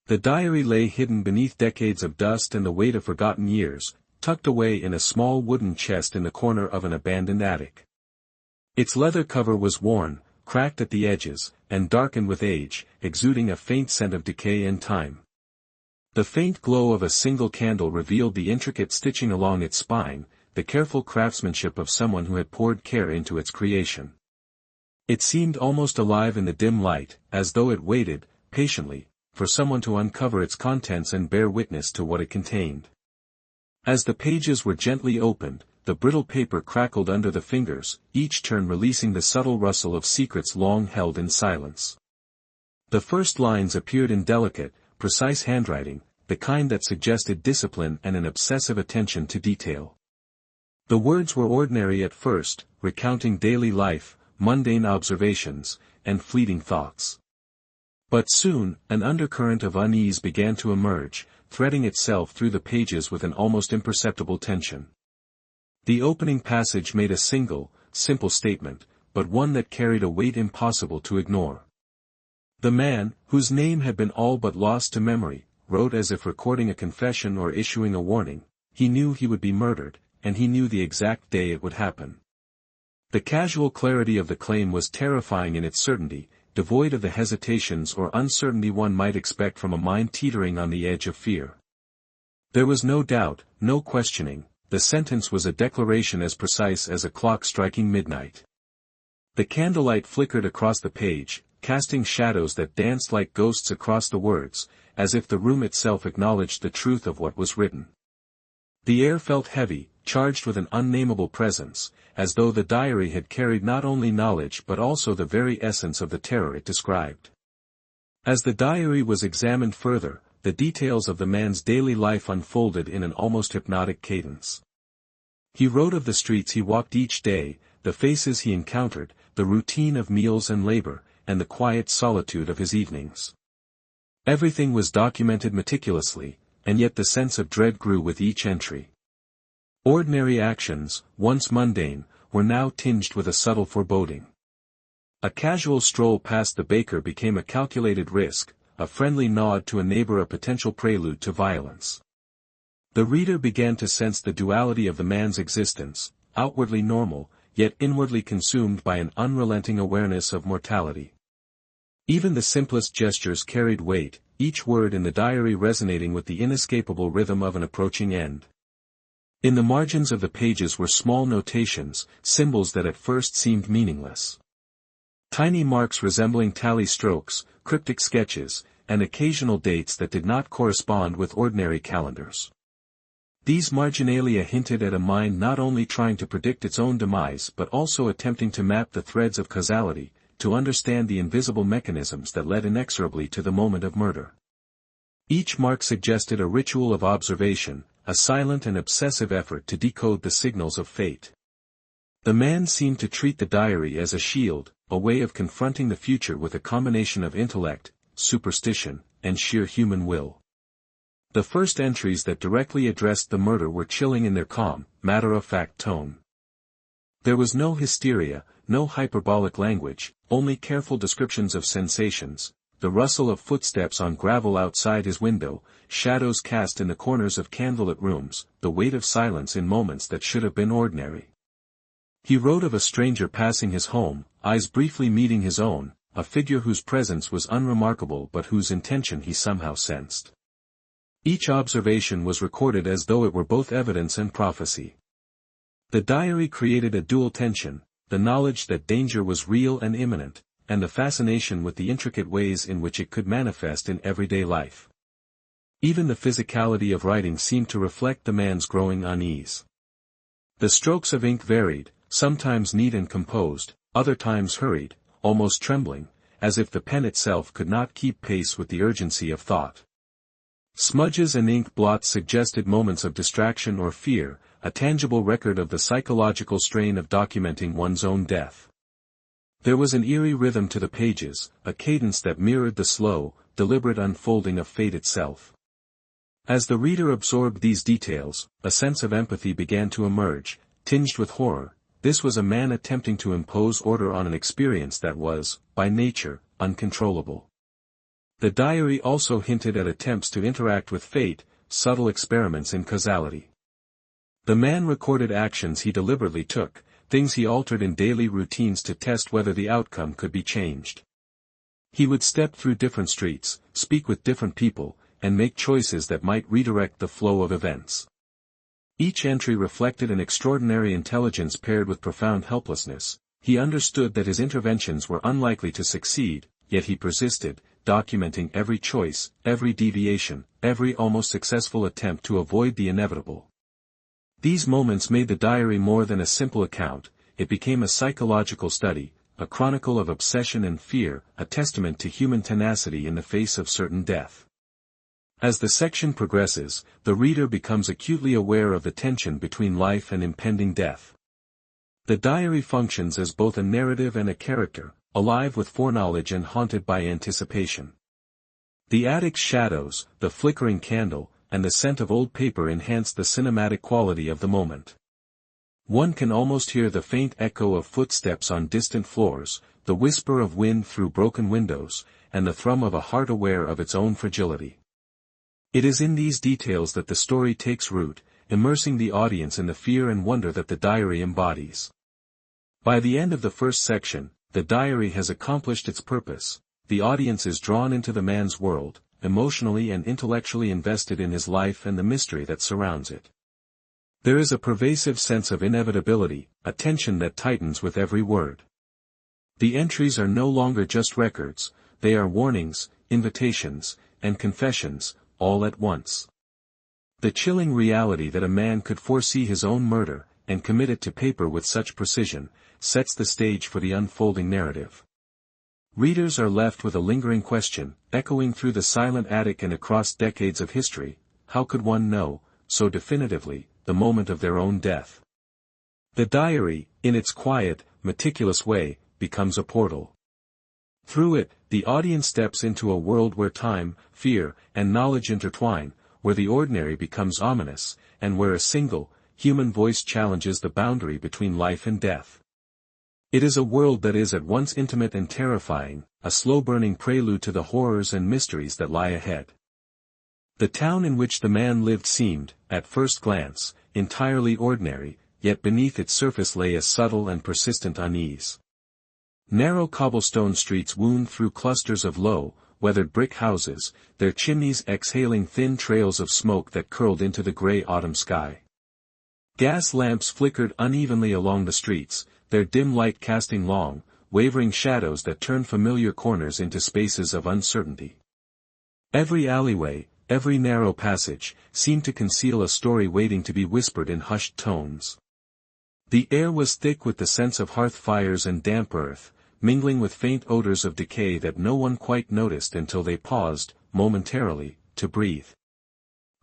The diary lay hidden beneath decades of dust and the weight of forgotten years, tucked away in a small wooden chest in the corner of an abandoned attic. Its leather cover was worn, cracked at the edges, and darkened with age, exuding a faint scent of decay and time. The faint glow of a single candle revealed the intricate stitching along its spine, the careful craftsmanship of someone who had poured care into its creation. It seemed almost alive in the dim light, as though it waited, patiently, for someone to uncover its contents and bear witness to what it contained. As the pages were gently opened, the brittle paper crackled under the fingers, each turn releasing the subtle rustle of secrets long held in silence. The first lines appeared in delicate, precise handwriting, the kind that suggested discipline and an obsessive attention to detail. The words were ordinary at first, recounting daily life, mundane observations, and fleeting thoughts. But soon, an undercurrent of unease began to emerge, threading itself through the pages with an almost imperceptible tension. The opening passage made a single, simple statement, but one that carried a weight impossible to ignore. The man, whose name had been all but lost to memory, wrote as if recording a confession or issuing a warning. He knew he would be murdered, and he knew the exact day it would happen. The casual clarity of the claim was terrifying in its certainty, devoid of the hesitations or uncertainty one might expect from a mind teetering on the edge of fear. There was no doubt, no questioning, the sentence was a declaration as precise as a clock striking midnight. The candlelight flickered across the page, casting shadows that danced like ghosts across the words, as if the room itself acknowledged the truth of what was written. The air felt heavy, charged with an unnameable presence, as though the diary had carried not only knowledge but also the very essence of the terror it described. As the diary was examined further, the details of the man's daily life unfolded in an almost hypnotic cadence. He wrote of the streets he walked each day, the faces he encountered, the routine of meals and labor, and the quiet solitude of his evenings. Everything was documented meticulously, and yet the sense of dread grew with each entry. Ordinary actions, once mundane, were now tinged with a subtle foreboding. A casual stroll past the baker became a calculated risk, a friendly nod to a neighbor a potential prelude to violence. The reader began to sense the duality of the man's existence, outwardly normal, yet inwardly consumed by an unrelenting awareness of mortality. Even the simplest gestures carried weight, each word in the diary resonating with the inescapable rhythm of an approaching end. In the margins of the pages were small notations, symbols that at first seemed meaningless. Tiny marks resembling tally strokes, cryptic sketches, and occasional dates that did not correspond with ordinary calendars. These marginalia hinted at a mind not only trying to predict its own demise but also attempting to map the threads of causality, to understand the invisible mechanisms that led inexorably to the moment of murder. Each mark suggested a ritual of observation, a silent and obsessive effort to decode the signals of fate. The man seemed to treat the diary as a shield, a way of confronting the future with a combination of intellect, superstition, and sheer human will. The first entries that directly addressed the murder were chilling in their calm, matter-of-fact tone. There was no hysteria, no hyperbolic language, only careful descriptions of sensations, the rustle of footsteps on gravel outside his window, shadows cast in the corners of candlelit rooms, the weight of silence in moments that should have been ordinary. He wrote of a stranger passing his home, eyes briefly meeting his own, a figure whose presence was unremarkable but whose intention he somehow sensed. Each observation was recorded as though it were both evidence and prophecy. The diary created a dual tension, the knowledge that danger was real and imminent, and the fascination with the intricate ways in which it could manifest in everyday life. Even the physicality of writing seemed to reflect the man's growing unease. The strokes of ink varied, sometimes neat and composed, other times hurried, almost trembling, as if the pen itself could not keep pace with the urgency of thought. Smudges and ink blots suggested moments of distraction or fear, a tangible record of the psychological strain of documenting one's own death. There was an eerie rhythm to the pages, a cadence that mirrored the slow, deliberate unfolding of fate itself. As the reader absorbed these details, a sense of empathy began to emerge, tinged with horror. This was a man attempting to impose order on an experience that was, by nature, uncontrollable. The diary also hinted at attempts to interact with fate, subtle experiments in causality. The man recorded actions he deliberately took, things he altered in daily routines to test whether the outcome could be changed. He would step through different streets, speak with different people, and make choices that might redirect the flow of events. Each entry reflected an extraordinary intelligence paired with profound helplessness. He understood that his interventions were unlikely to succeed, yet he persisted, documenting every choice, every deviation, every almost successful attempt to avoid the inevitable. These moments made the diary more than a simple account, it became a psychological study, a chronicle of obsession and fear, a testament to human tenacity in the face of certain death. As the section progresses, the reader becomes acutely aware of the tension between life and impending death. The diary functions as both a narrative and a character, alive with foreknowledge and haunted by anticipation. The attic's shadows, the flickering candle, and the scent of old paper enhance the cinematic quality of the moment. One can almost hear the faint echo of footsteps on distant floors, the whisper of wind through broken windows, and the thrum of a heart aware of its own fragility. It is in these details that the story takes root, immersing the audience in the fear and wonder that the diary embodies. By the end of the first section, the diary has accomplished its purpose. The audience is drawn into the man's world, emotionally and intellectually invested in his life and the mystery that surrounds it. There is a pervasive sense of inevitability, a tension that tightens with every word. The entries are no longer just records, they are warnings, invitations, and confessions, all at once. The chilling reality that a man could foresee his own murder, and commit it to paper with such precision, sets the stage for the unfolding narrative. Readers are left with a lingering question, echoing through the silent attic and across decades of history: how could one know, so definitively, the moment of their own death? The diary, in its quiet, meticulous way, becomes a portal. Through it, the audience steps into a world where time, fear, and knowledge intertwine, where the ordinary becomes ominous, and where a single, human voice challenges the boundary between life and death. It is a world that is at once intimate and terrifying, a slow-burning prelude to the horrors and mysteries that lie ahead. The town in which the man lived seemed, at first glance, entirely ordinary, yet beneath its surface lay a subtle and persistent unease. Narrow cobblestone streets wound through clusters of low, weathered brick houses, their chimneys exhaling thin trails of smoke that curled into the gray autumn sky. Gas lamps flickered unevenly along the streets, their dim light casting long, wavering shadows that turned familiar corners into spaces of uncertainty. Every alleyway, every narrow passage, seemed to conceal a story waiting to be whispered in hushed tones. The air was thick with the sense of hearth fires and damp earth, mingling with faint odors of decay that no one quite noticed until they paused, momentarily, to breathe.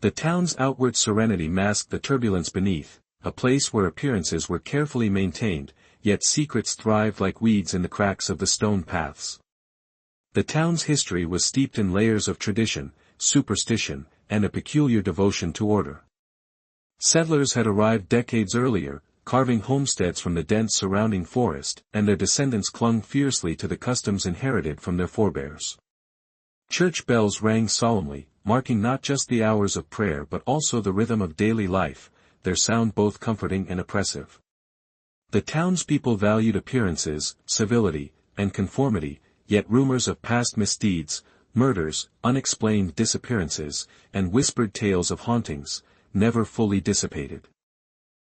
The town's outward serenity masked the turbulence beneath, a place where appearances were carefully maintained, yet secrets thrived like weeds in the cracks of the stone paths. The town's history was steeped in layers of tradition, superstition, and a peculiar devotion to order. Settlers had arrived decades earlier, carving homesteads from the dense surrounding forest, and their descendants clung fiercely to the customs inherited from their forebears. Church bells rang solemnly, marking not just the hours of prayer but also the rhythm of daily life, their sound both comforting and oppressive. The townspeople valued appearances, civility, and conformity, yet rumors of past misdeeds, murders, unexplained disappearances, and whispered tales of hauntings, never fully dissipated.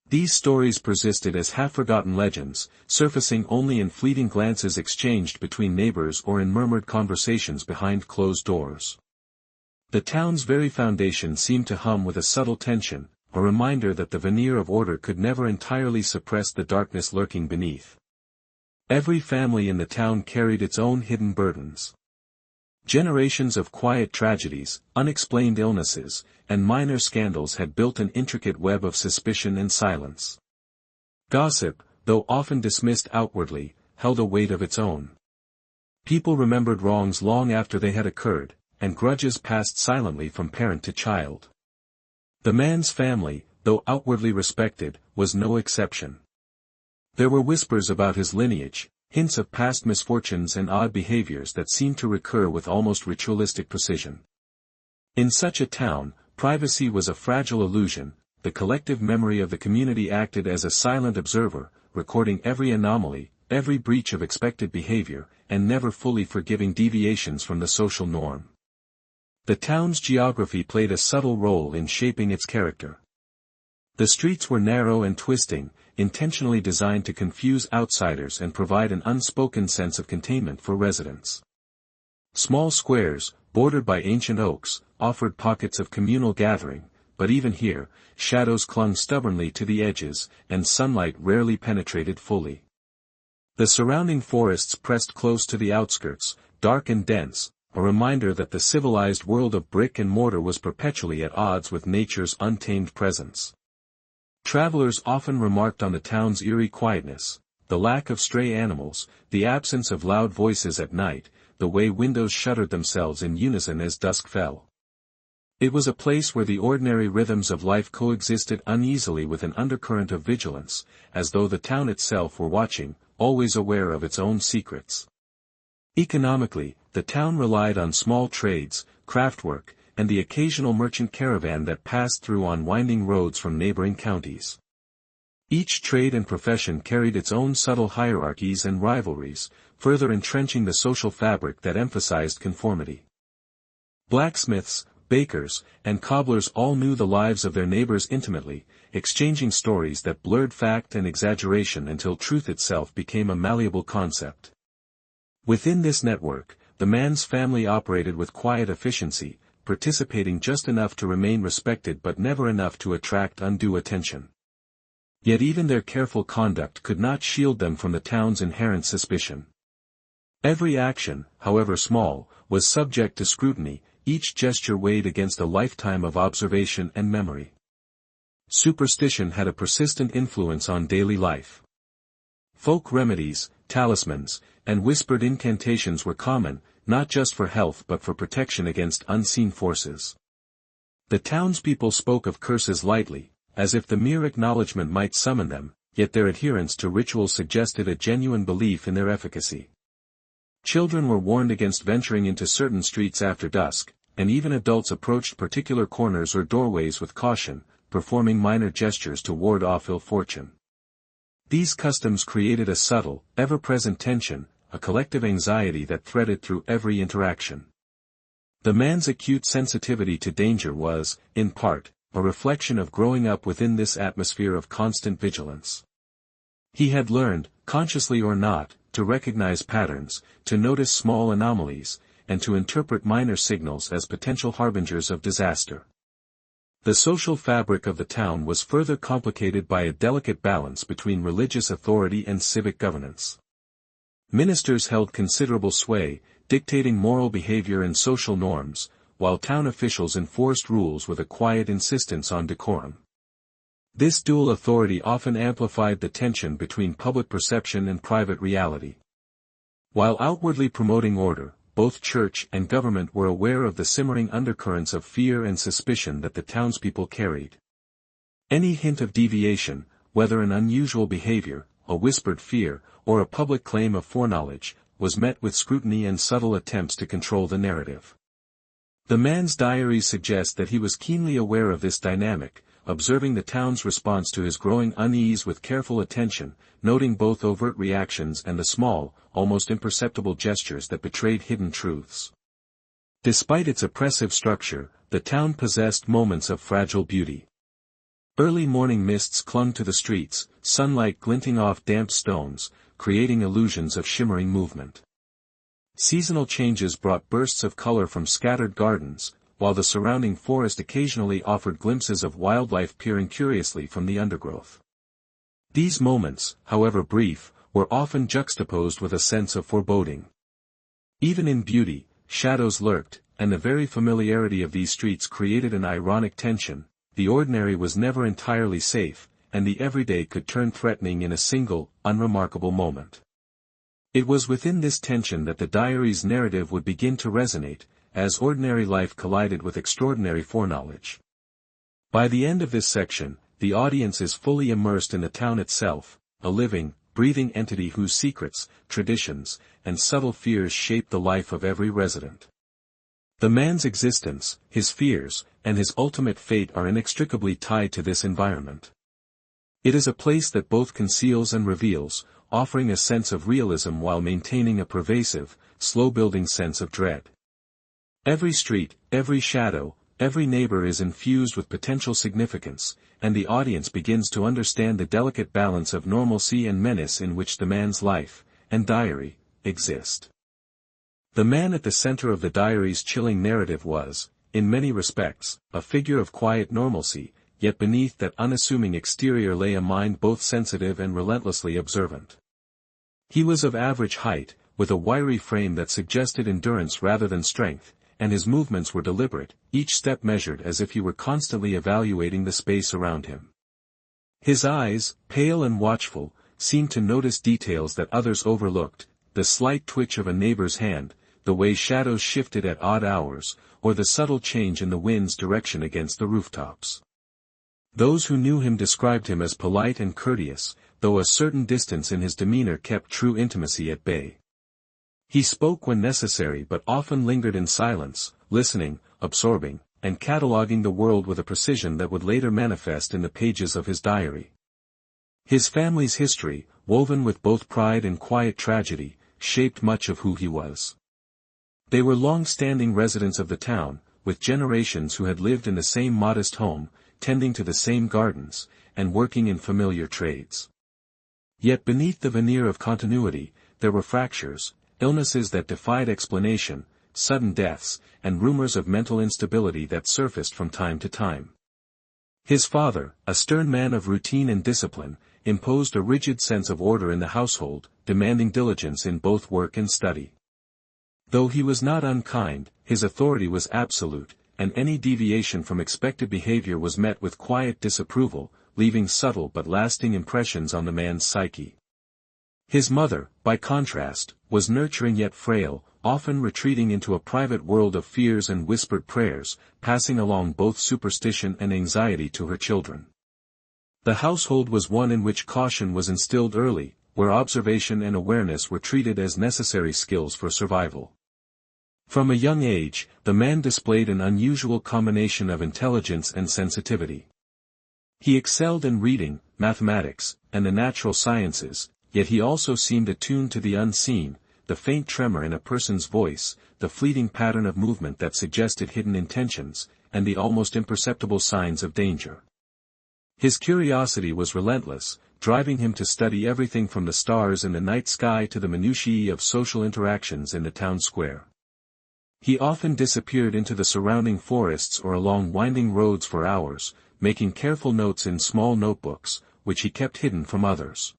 These stories persisted as half-forgotten legends, surfacing only in fleeting glances exchanged between neighbors or in murmured conversations behind closed doors. The town's very foundation seemed to hum with a subtle tension, a reminder that the veneer of order could never entirely suppress the darkness lurking beneath. Every family in the town carried its own hidden burdens. Generations of quiet tragedies, unexplained illnesses, and minor scandals had built an intricate web of suspicion and silence. Gossip, though often dismissed outwardly, held a weight of its own. People remembered wrongs long after they had occurred, and grudges passed silently from parent to child. The man's family, though outwardly respected, was no exception. There were whispers about his lineage, hints of past misfortunes and odd behaviors that seem to recur with almost ritualistic precision. In such a town, privacy was a fragile illusion. The collective memory of the community acted as a silent observer, recording every anomaly, every breach of expected behavior, and never fully forgiving deviations from the social norm. The town's geography played a subtle role in shaping its character. The streets were narrow and twisting, intentionally designed to confuse outsiders and provide an unspoken sense of containment for residents. Small squares, bordered by ancient oaks, offered pockets of communal gathering, but even here, shadows clung stubbornly to the edges, and sunlight rarely penetrated fully. The surrounding forests pressed close to the outskirts, dark and dense, a reminder that the civilized world of brick and mortar was perpetually at odds with nature's untamed presence. Travelers often remarked on the town's eerie quietness, the lack of stray animals, the absence of loud voices at night, the way windows shuttered themselves in unison as dusk fell. It was a place where the ordinary rhythms of life coexisted uneasily with an undercurrent of vigilance, as though the town itself were watching, always aware of its own secrets. Economically, the town relied on small trades, craftwork, and the occasional merchant caravan that passed through on winding roads from neighboring counties. Each trade and profession carried its own subtle hierarchies and rivalries, further entrenching the social fabric that emphasized conformity. Blacksmiths, bakers, and cobblers all knew the lives of their neighbors intimately, exchanging stories that blurred fact and exaggeration until truth itself became a malleable concept. Within this network, the man's family operated with quiet efficiency, participating just enough to remain respected but never enough to attract undue attention. Yet even their careful conduct could not shield them from the town's inherent suspicion. Every action, however small, was subject to scrutiny, each gesture weighed against a lifetime of observation and memory. Superstition had a persistent influence on daily life. Folk remedies, talismans, and whispered incantations were common, not just for health but for protection against unseen forces. The townspeople spoke of curses lightly, as if the mere acknowledgement might summon them, yet their adherence to ritual suggested a genuine belief in their efficacy. Children were warned against venturing into certain streets after dusk, and even adults approached particular corners or doorways with caution, performing minor gestures to ward off ill fortune. These customs created a subtle, ever-present tension, a collective anxiety that threaded through every interaction. The man's acute sensitivity to danger was, in part, a reflection of growing up within this atmosphere of constant vigilance. He had learned, consciously or not, to recognize patterns, to notice small anomalies, and to interpret minor signals as potential harbingers of disaster. The social fabric of the town was further complicated by a delicate balance between religious authority and civic governance. Ministers held considerable sway, dictating moral behavior and social norms, while town officials enforced rules with a quiet insistence on decorum. This dual authority often amplified the tension between public perception and private reality. While outwardly promoting order, both church and government were aware of the simmering undercurrents of fear and suspicion that the townspeople carried. Any hint of deviation, whether an unusual behavior, a whispered fear, or a public claim of foreknowledge, was met with scrutiny and subtle attempts to control the narrative. The man's diaries suggest that he was keenly aware of this dynamic, observing the town's response to his growing unease with careful attention, noting both overt reactions and the small, almost imperceptible gestures that betrayed hidden truths. Despite its oppressive structure, the town possessed moments of fragile beauty. Early morning mists clung to the streets, sunlight glinting off damp stones, creating illusions of shimmering movement. Seasonal changes brought bursts of color from scattered gardens, while the surrounding forest occasionally offered glimpses of wildlife peering curiously from the undergrowth. These moments, however brief, were often juxtaposed with a sense of foreboding. Even in beauty, shadows lurked, and the very familiarity of these streets created an ironic tension. The ordinary was never entirely safe, and the everyday could turn threatening in a single, unremarkable moment. It was within this tension that the diary's narrative would begin to resonate, as ordinary life collided with extraordinary foreknowledge. By the end of this section, the audience is fully immersed in the town itself, a living, breathing entity whose secrets, traditions, and subtle fears shape the life of every resident. The man's existence, his fears, and his ultimate fate are inextricably tied to this environment. It is a place that both conceals and reveals, offering a sense of realism while maintaining a pervasive, slow-building sense of dread. Every street, every shadow, every neighbor is infused with potential significance, and the audience begins to understand the delicate balance of normalcy and menace in which the man's life, and diary, exist. The man at the center of the diary's chilling narrative was, in many respects, a figure of quiet normalcy, yet beneath that unassuming exterior lay a mind both sensitive and relentlessly observant. He was of average height, with a wiry frame that suggested endurance rather than strength, and his movements were deliberate, each step measured as if he were constantly evaluating the space around him. His eyes, pale and watchful, seemed to notice details that others overlooked, the slight twitch of a neighbor's hand, the way shadows shifted at odd hours, or the subtle change in the wind's direction against the rooftops. Those who knew him described him as polite and courteous, though a certain distance in his demeanor kept true intimacy at bay. He spoke when necessary but often lingered in silence, listening, absorbing, and cataloging the world with a precision that would later manifest in the pages of his diary. His family's history, woven with both pride and quiet tragedy, shaped much of who he was. They were long-standing residents of the town, with generations who had lived in the same modest home, tending to the same gardens, and working in familiar trades. Yet beneath the veneer of continuity, there were fractures, illnesses that defied explanation, sudden deaths, and rumors of mental instability that surfaced from time to time. His father, a stern man of routine and discipline, imposed a rigid sense of order in the household, demanding diligence in both work and study. Though he was not unkind, his authority was absolute, and any deviation from expected behavior was met with quiet disapproval, leaving subtle but lasting impressions on the man's psyche. His mother, by contrast, was nurturing yet frail, often retreating into a private world of fears and whispered prayers, passing along both superstition and anxiety to her children. The household was one in which caution was instilled early, where observation and awareness were treated as necessary skills for survival. From a young age, the man displayed an unusual combination of intelligence and sensitivity. He excelled in reading, mathematics, and the natural sciences, yet he also seemed attuned to the unseen, the faint tremor in a person's voice, the fleeting pattern of movement that suggested hidden intentions, and the almost imperceptible signs of danger. His curiosity was relentless, driving him to study everything from the stars in the night sky to the minutiae of social interactions in the town square. He often disappeared into the surrounding forests or along winding roads for hours, making careful notes in small notebooks, which he kept hidden from others.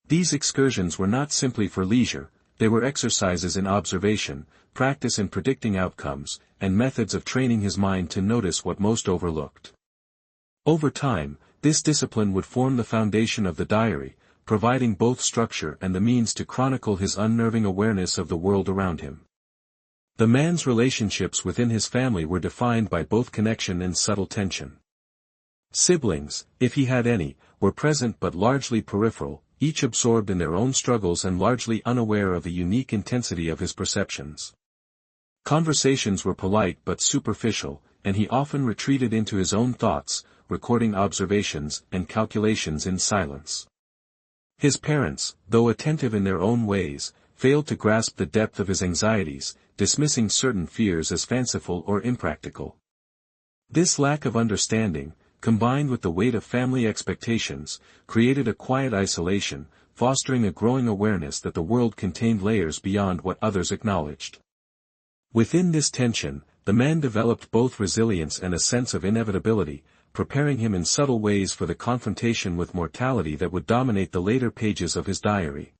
These excursions were not simply for leisure, they were exercises in observation, practice in predicting outcomes, and methods of training his mind to notice what most overlooked. Over time, this discipline would form the foundation of the diary, providing both structure and the means to chronicle his unnerving awareness of the world around him. The man's relationships within his family were defined by both connection and subtle tension. Siblings, if he had any, were present but largely peripheral, each absorbed in their own struggles and largely unaware of the unique intensity of his perceptions. Conversations were polite but superficial, and he often retreated into his own thoughts, recording observations and calculations in silence. His parents, though attentive in their own ways, failed to grasp the depth of his anxieties, dismissing certain fears as fanciful or impractical. This lack of understanding, combined with the weight of family expectations, created a quiet isolation, fostering a growing awareness that the world contained layers beyond what others acknowledged. Within this tension, the man developed both resilience and a sense of inevitability, preparing him in subtle ways for the confrontation with mortality that would dominate the later pages of his diary.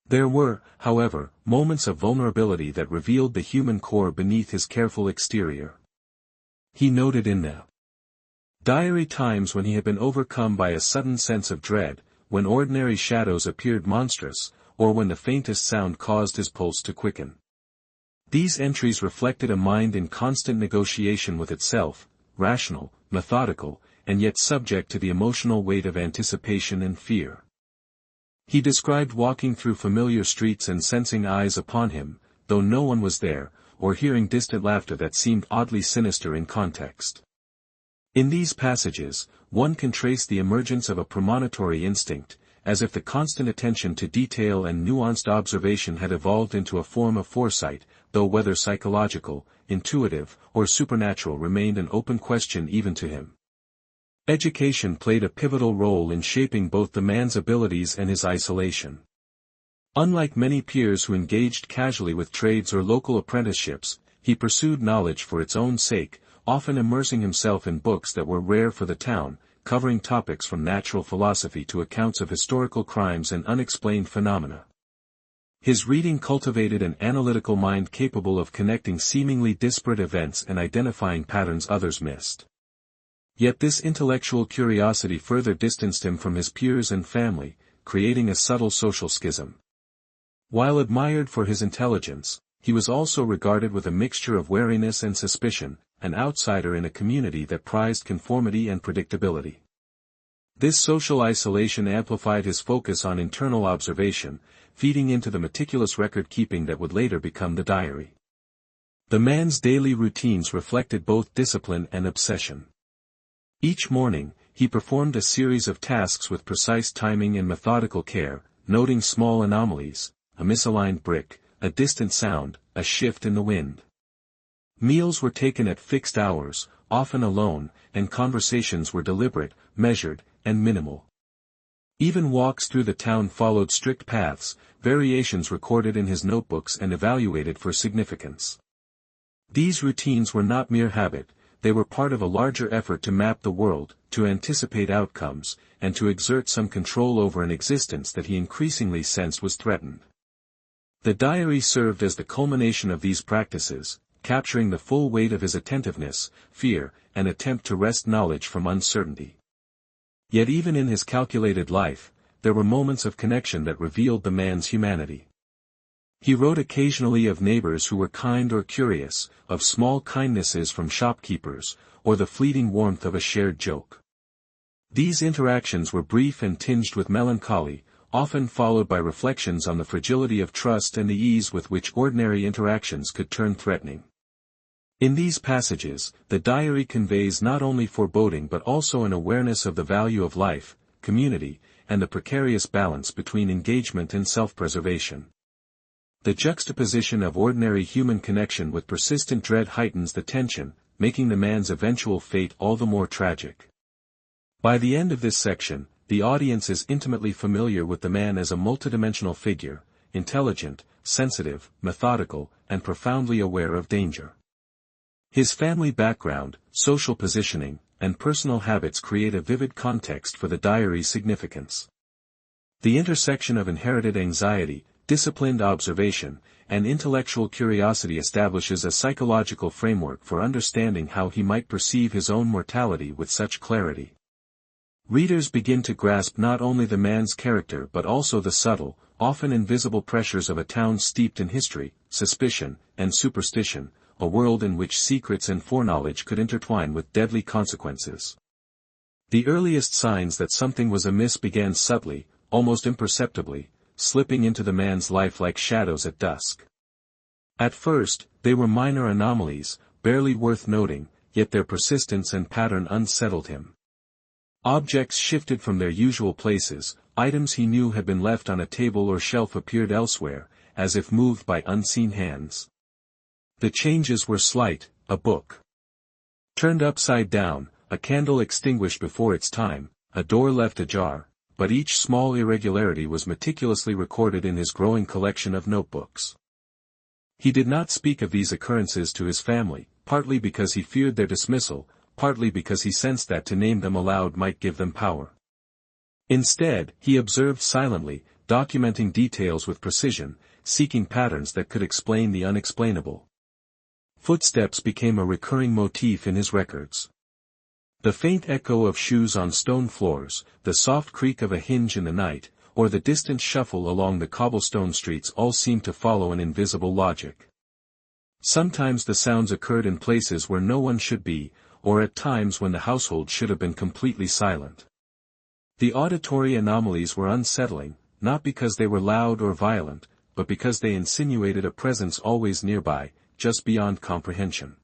There were, however, moments of vulnerability that revealed the human core beneath his careful exterior. He noted in the diary times when he had been overcome by a sudden sense of dread, when ordinary shadows appeared monstrous, or when the faintest sound caused his pulse to quicken. These entries reflected a mind in constant negotiation with itself, rational, methodical, and yet subject to the emotional weight of anticipation and fear. He described walking through familiar streets and sensing eyes upon him, though no one was there, or hearing distant laughter that seemed oddly sinister in context. In these passages, one can trace the emergence of a premonitory instinct, as if the constant attention to detail and nuanced observation had evolved into a form of foresight, though whether psychological, intuitive, or supernatural remained an open question even to him. Education played a pivotal role in shaping both the man's abilities and his isolation. Unlike many peers who engaged casually with trades or local apprenticeships, he pursued knowledge for its own sake, often immersing himself in books that were rare for the town, covering topics from natural philosophy to accounts of historical crimes and unexplained phenomena. His reading cultivated an analytical mind capable of connecting seemingly disparate events and identifying patterns others missed. Yet this intellectual curiosity further distanced him from his peers and family, creating a subtle social schism. While admired for his intelligence, he was also regarded with a mixture of wariness and suspicion, an outsider in a community that prized conformity and predictability. This social isolation amplified his focus on internal observation, feeding into the meticulous record-keeping that would later become the diary. The man's daily routines reflected both discipline and obsession. Each morning, he performed a series of tasks with precise timing and methodical care, noting small anomalies, a misaligned brick, a distant sound, a shift in the wind. Meals were taken at fixed hours, often alone, and conversations were deliberate, measured, and minimal. Even walks through the town followed strict paths, variations recorded in his notebooks and evaluated for significance. These routines were not mere habit, they were part of a larger effort to map the world, to anticipate outcomes, and to exert some control over an existence that he increasingly sensed was threatened. The diary served as the culmination of these practices, capturing the full weight of his attentiveness, fear, and attempt to wrest knowledge from uncertainty. Yet even in his calculated life, there were moments of connection that revealed the man's humanity. He wrote occasionally of neighbors who were kind or curious, of small kindnesses from shopkeepers, or the fleeting warmth of a shared joke. These interactions were brief and tinged with melancholy, often followed by reflections on the fragility of trust and the ease with which ordinary interactions could turn threatening. In these passages, the diary conveys not only foreboding but also an awareness of the value of life, community, and the precarious balance between engagement and self-preservation. The juxtaposition of ordinary human connection with persistent dread heightens the tension, making the man's eventual fate all the more tragic. By the end of this section, the audience is intimately familiar with the man as a multidimensional figure, intelligent, sensitive, methodical, and profoundly aware of danger. His family background, social positioning, and personal habits create a vivid context for the diary's significance. The intersection of inherited anxiety, disciplined observation, and intellectual curiosity establishes a psychological framework for understanding how he might perceive his own mortality with such clarity. Readers begin to grasp not only the man's character but also the subtle, often invisible pressures of a town steeped in history, suspicion, and superstition, a world in which secrets and foreknowledge could intertwine with deadly consequences. The earliest signs that something was amiss began subtly, almost imperceptibly, slipping into the man's life like shadows at dusk. At first, they were minor anomalies, barely worth noting, yet their persistence and pattern unsettled him. Objects shifted from their usual places, items he knew had been left on a table or shelf appeared elsewhere, as if moved by unseen hands. The changes were slight: a book turned upside down, a candle extinguished before its time, a door left ajar, but each small irregularity was meticulously recorded in his growing collection of notebooks. He did not speak of these occurrences to his family, partly because he feared their dismissal, partly because he sensed that to name them aloud might give them power. Instead, he observed silently, documenting details with precision, seeking patterns that could explain the unexplainable. Footsteps became a recurring motif in his records. The faint echo of shoes on stone floors, the soft creak of a hinge in the night, or the distant shuffle along the cobblestone streets all seemed to follow an invisible logic. Sometimes the sounds occurred in places where no one should be, or at times when the household should have been completely silent. The auditory anomalies were unsettling, not because they were loud or violent, but because they insinuated a presence always nearby, just beyond comprehension.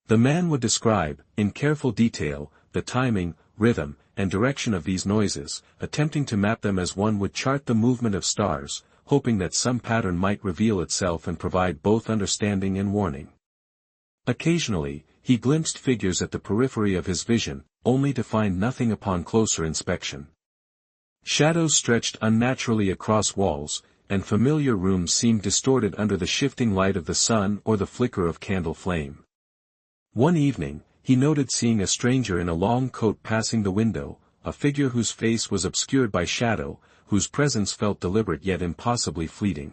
The man would describe, in careful detail, the timing, rhythm, and direction of these noises, attempting to map them as one would chart the movement of stars, hoping that some pattern might reveal itself and provide both understanding and warning. Occasionally, he glimpsed figures at the periphery of his vision, only to find nothing upon closer inspection. Shadows stretched unnaturally across walls, and familiar rooms seemed distorted under the shifting light of the sun or the flicker of candle flame. One evening, he noted seeing a stranger in a long coat passing the window, a figure whose face was obscured by shadow, whose presence felt deliberate yet impossibly fleeting.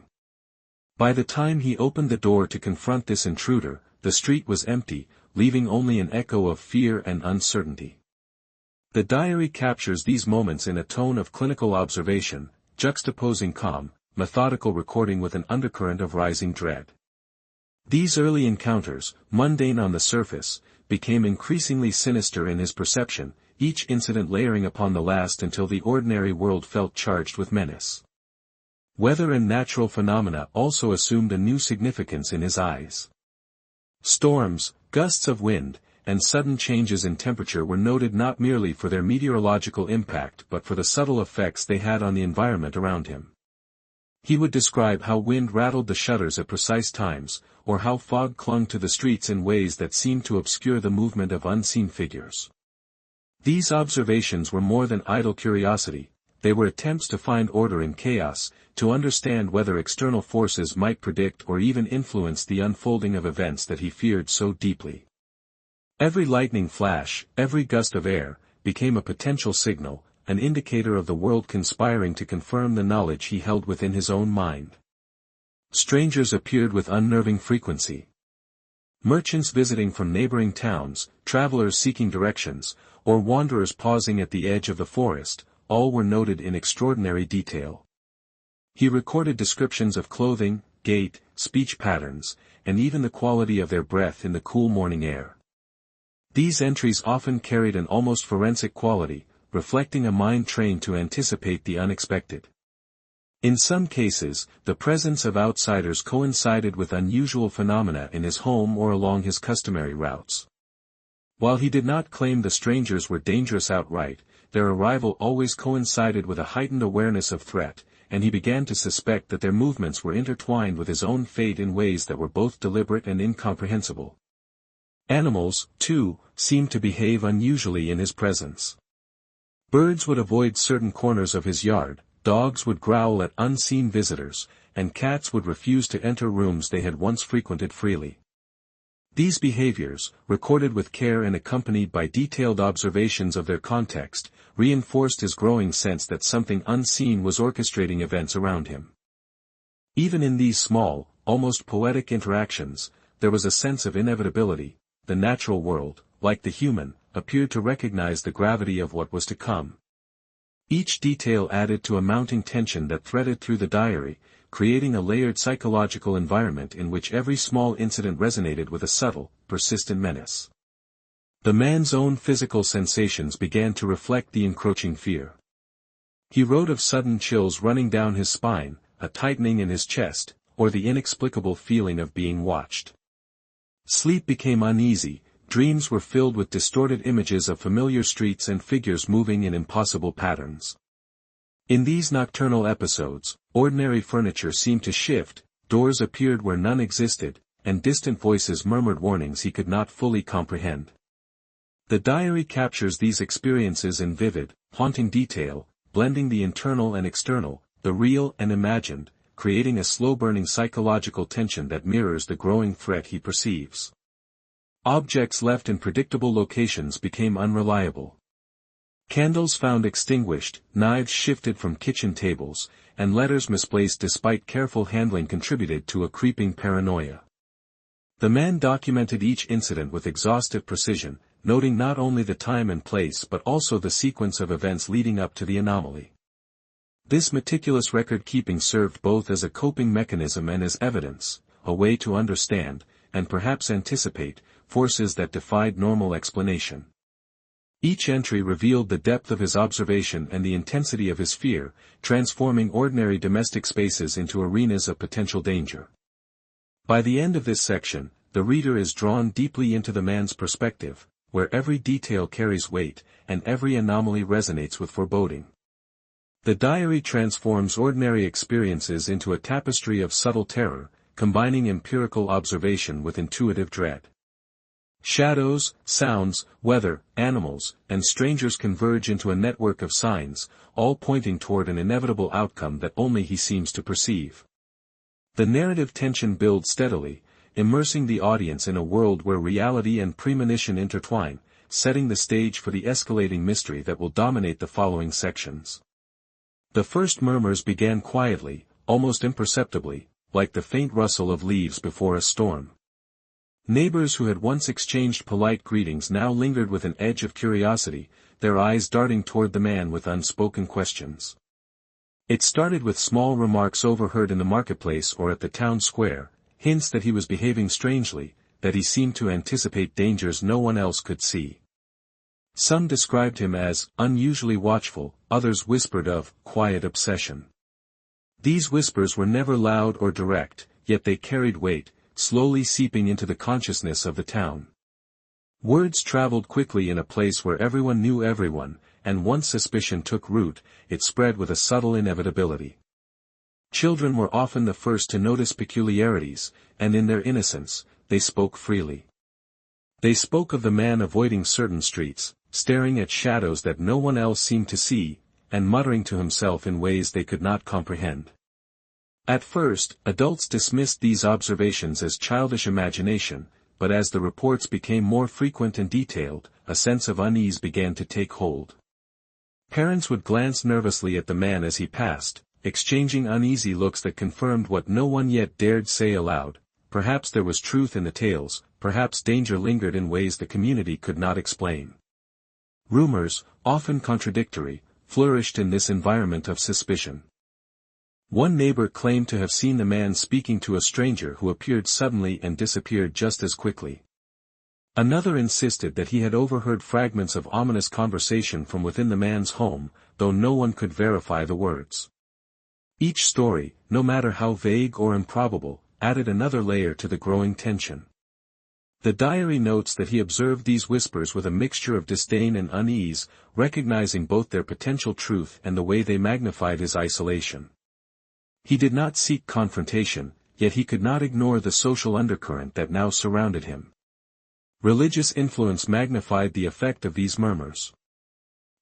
By the time he opened the door to confront this intruder, the street was empty, leaving only an echo of fear and uncertainty. The diary captures these moments in a tone of clinical observation, juxtaposing calm, methodical recording with an undercurrent of rising dread. These early encounters, mundane on the surface, became increasingly sinister in his perception, each incident layering upon the last until the ordinary world felt charged with menace. Weather and natural phenomena also assumed a new significance in his eyes. Storms, gusts of wind, and sudden changes in temperature were noted not merely for their meteorological impact but for the subtle effects they had on the environment around him. He would describe how wind rattled the shutters at precise times, or how fog clung to the streets in ways that seemed to obscure the movement of unseen figures. These observations were more than idle curiosity, they were attempts to find order in chaos, to understand whether external forces might predict or even influence the unfolding of events that he feared so deeply. Every lightning flash, every gust of air, became a potential signal, an indicator of the world conspiring to confirm the knowledge he held within his own mind. Strangers appeared with unnerving frequency. Merchants visiting from neighboring towns, travelers seeking directions, or wanderers pausing at the edge of the forest, all were noted in extraordinary detail. He recorded descriptions of clothing, gait, speech patterns, and even the quality of their breath in the cool morning air. These entries often carried an almost forensic quality, reflecting a mind trained to anticipate the unexpected. In some cases, the presence of outsiders coincided with unusual phenomena in his home or along his customary routes. While he did not claim the strangers were dangerous outright, their arrival always coincided with a heightened awareness of threat, and he began to suspect that their movements were intertwined with his own fate in ways that were both deliberate and incomprehensible. Animals, too, seemed to behave unusually in his presence. Birds would avoid certain corners of his yard, dogs would growl at unseen visitors, and cats would refuse to enter rooms they had once frequented freely. These behaviors, recorded with care and accompanied by detailed observations of their context, reinforced his growing sense that something unseen was orchestrating events around him. Even in these small, almost poetic interactions, there was a sense of inevitability. The natural world, like the human, appeared to recognize the gravity of what was to come. Each detail added to a mounting tension that threaded through the diary, creating a layered psychological environment in which every small incident resonated with a subtle, persistent menace. The man's own physical sensations began to reflect the encroaching fear. He wrote of sudden chills running down his spine, a tightening in his chest, or the inexplicable feeling of being watched. Sleep became uneasy, dreams were filled with distorted images of familiar streets and figures moving in impossible patterns. In these nocturnal episodes, ordinary furniture seemed to shift, doors appeared where none existed, and distant voices murmured warnings he could not fully comprehend. The diary captures these experiences in vivid, haunting detail, blending the internal and external, the real and imagined, creating a slow-burning psychological tension that mirrors the growing threat he perceives. Objects left in predictable locations became unreliable. Candles found extinguished, knives shifted from kitchen tables, and letters misplaced despite careful handling contributed to a creeping paranoia. The man documented each incident with exhaustive precision, noting not only the time and place but also the sequence of events leading up to the anomaly. This meticulous record-keeping served both as a coping mechanism and as evidence, a way to understand, and perhaps anticipate, forces that defied normal explanation. Each entry revealed the depth of his observation and the intensity of his fear, transforming ordinary domestic spaces into arenas of potential danger. By the end of this section, the reader is drawn deeply into the man's perspective, where every detail carries weight, and every anomaly resonates with foreboding. The diary transforms ordinary experiences into a tapestry of subtle terror, combining empirical observation with intuitive dread. Shadows, sounds, weather, animals, and strangers converge into a network of signs, all pointing toward an inevitable outcome that only he seems to perceive. The narrative tension builds steadily, immersing the audience in a world where reality and premonition intertwine, setting the stage for the escalating mystery that will dominate the following sections. The first murmurs began quietly, almost imperceptibly, like the faint rustle of leaves before a storm. Neighbors who had once exchanged polite greetings now lingered with an edge of curiosity, their eyes darting toward the man with unspoken questions. It started with small remarks overheard in the marketplace or at the town square, hints that he was behaving strangely, that he seemed to anticipate dangers no one else could see. Some described him as unusually watchful, others whispered of quiet obsession. These whispers were never loud or direct, yet they carried weight, slowly seeping into the consciousness of the town. Words traveled quickly in a place where everyone knew everyone, and once suspicion took root, it spread with a subtle inevitability. Children were often the first to notice peculiarities, and in their innocence, they spoke freely. They spoke of the man avoiding certain streets, staring at shadows that no one else seemed to see, and muttering to himself in ways they could not comprehend. At first, adults dismissed these observations as childish imagination, but as the reports became more frequent and detailed, a sense of unease began to take hold. Parents would glance nervously at the man as he passed, exchanging uneasy looks that confirmed what no one yet dared say aloud. Perhaps there was truth in the tales, perhaps danger lingered in ways the community could not explain. Rumors, often contradictory, flourished in this environment of suspicion. One neighbor claimed to have seen the man speaking to a stranger who appeared suddenly and disappeared just as quickly. Another insisted that he had overheard fragments of ominous conversation from within the man's home, though no one could verify the words. Each story, no matter how vague or improbable, added another layer to the growing tension. The diary notes that he observed these whispers with a mixture of disdain and unease, recognizing both their potential truth and the way they magnified his isolation. He did not seek confrontation, yet he could not ignore the social undercurrent that now surrounded him. Religious influence magnified the effect of these murmurs.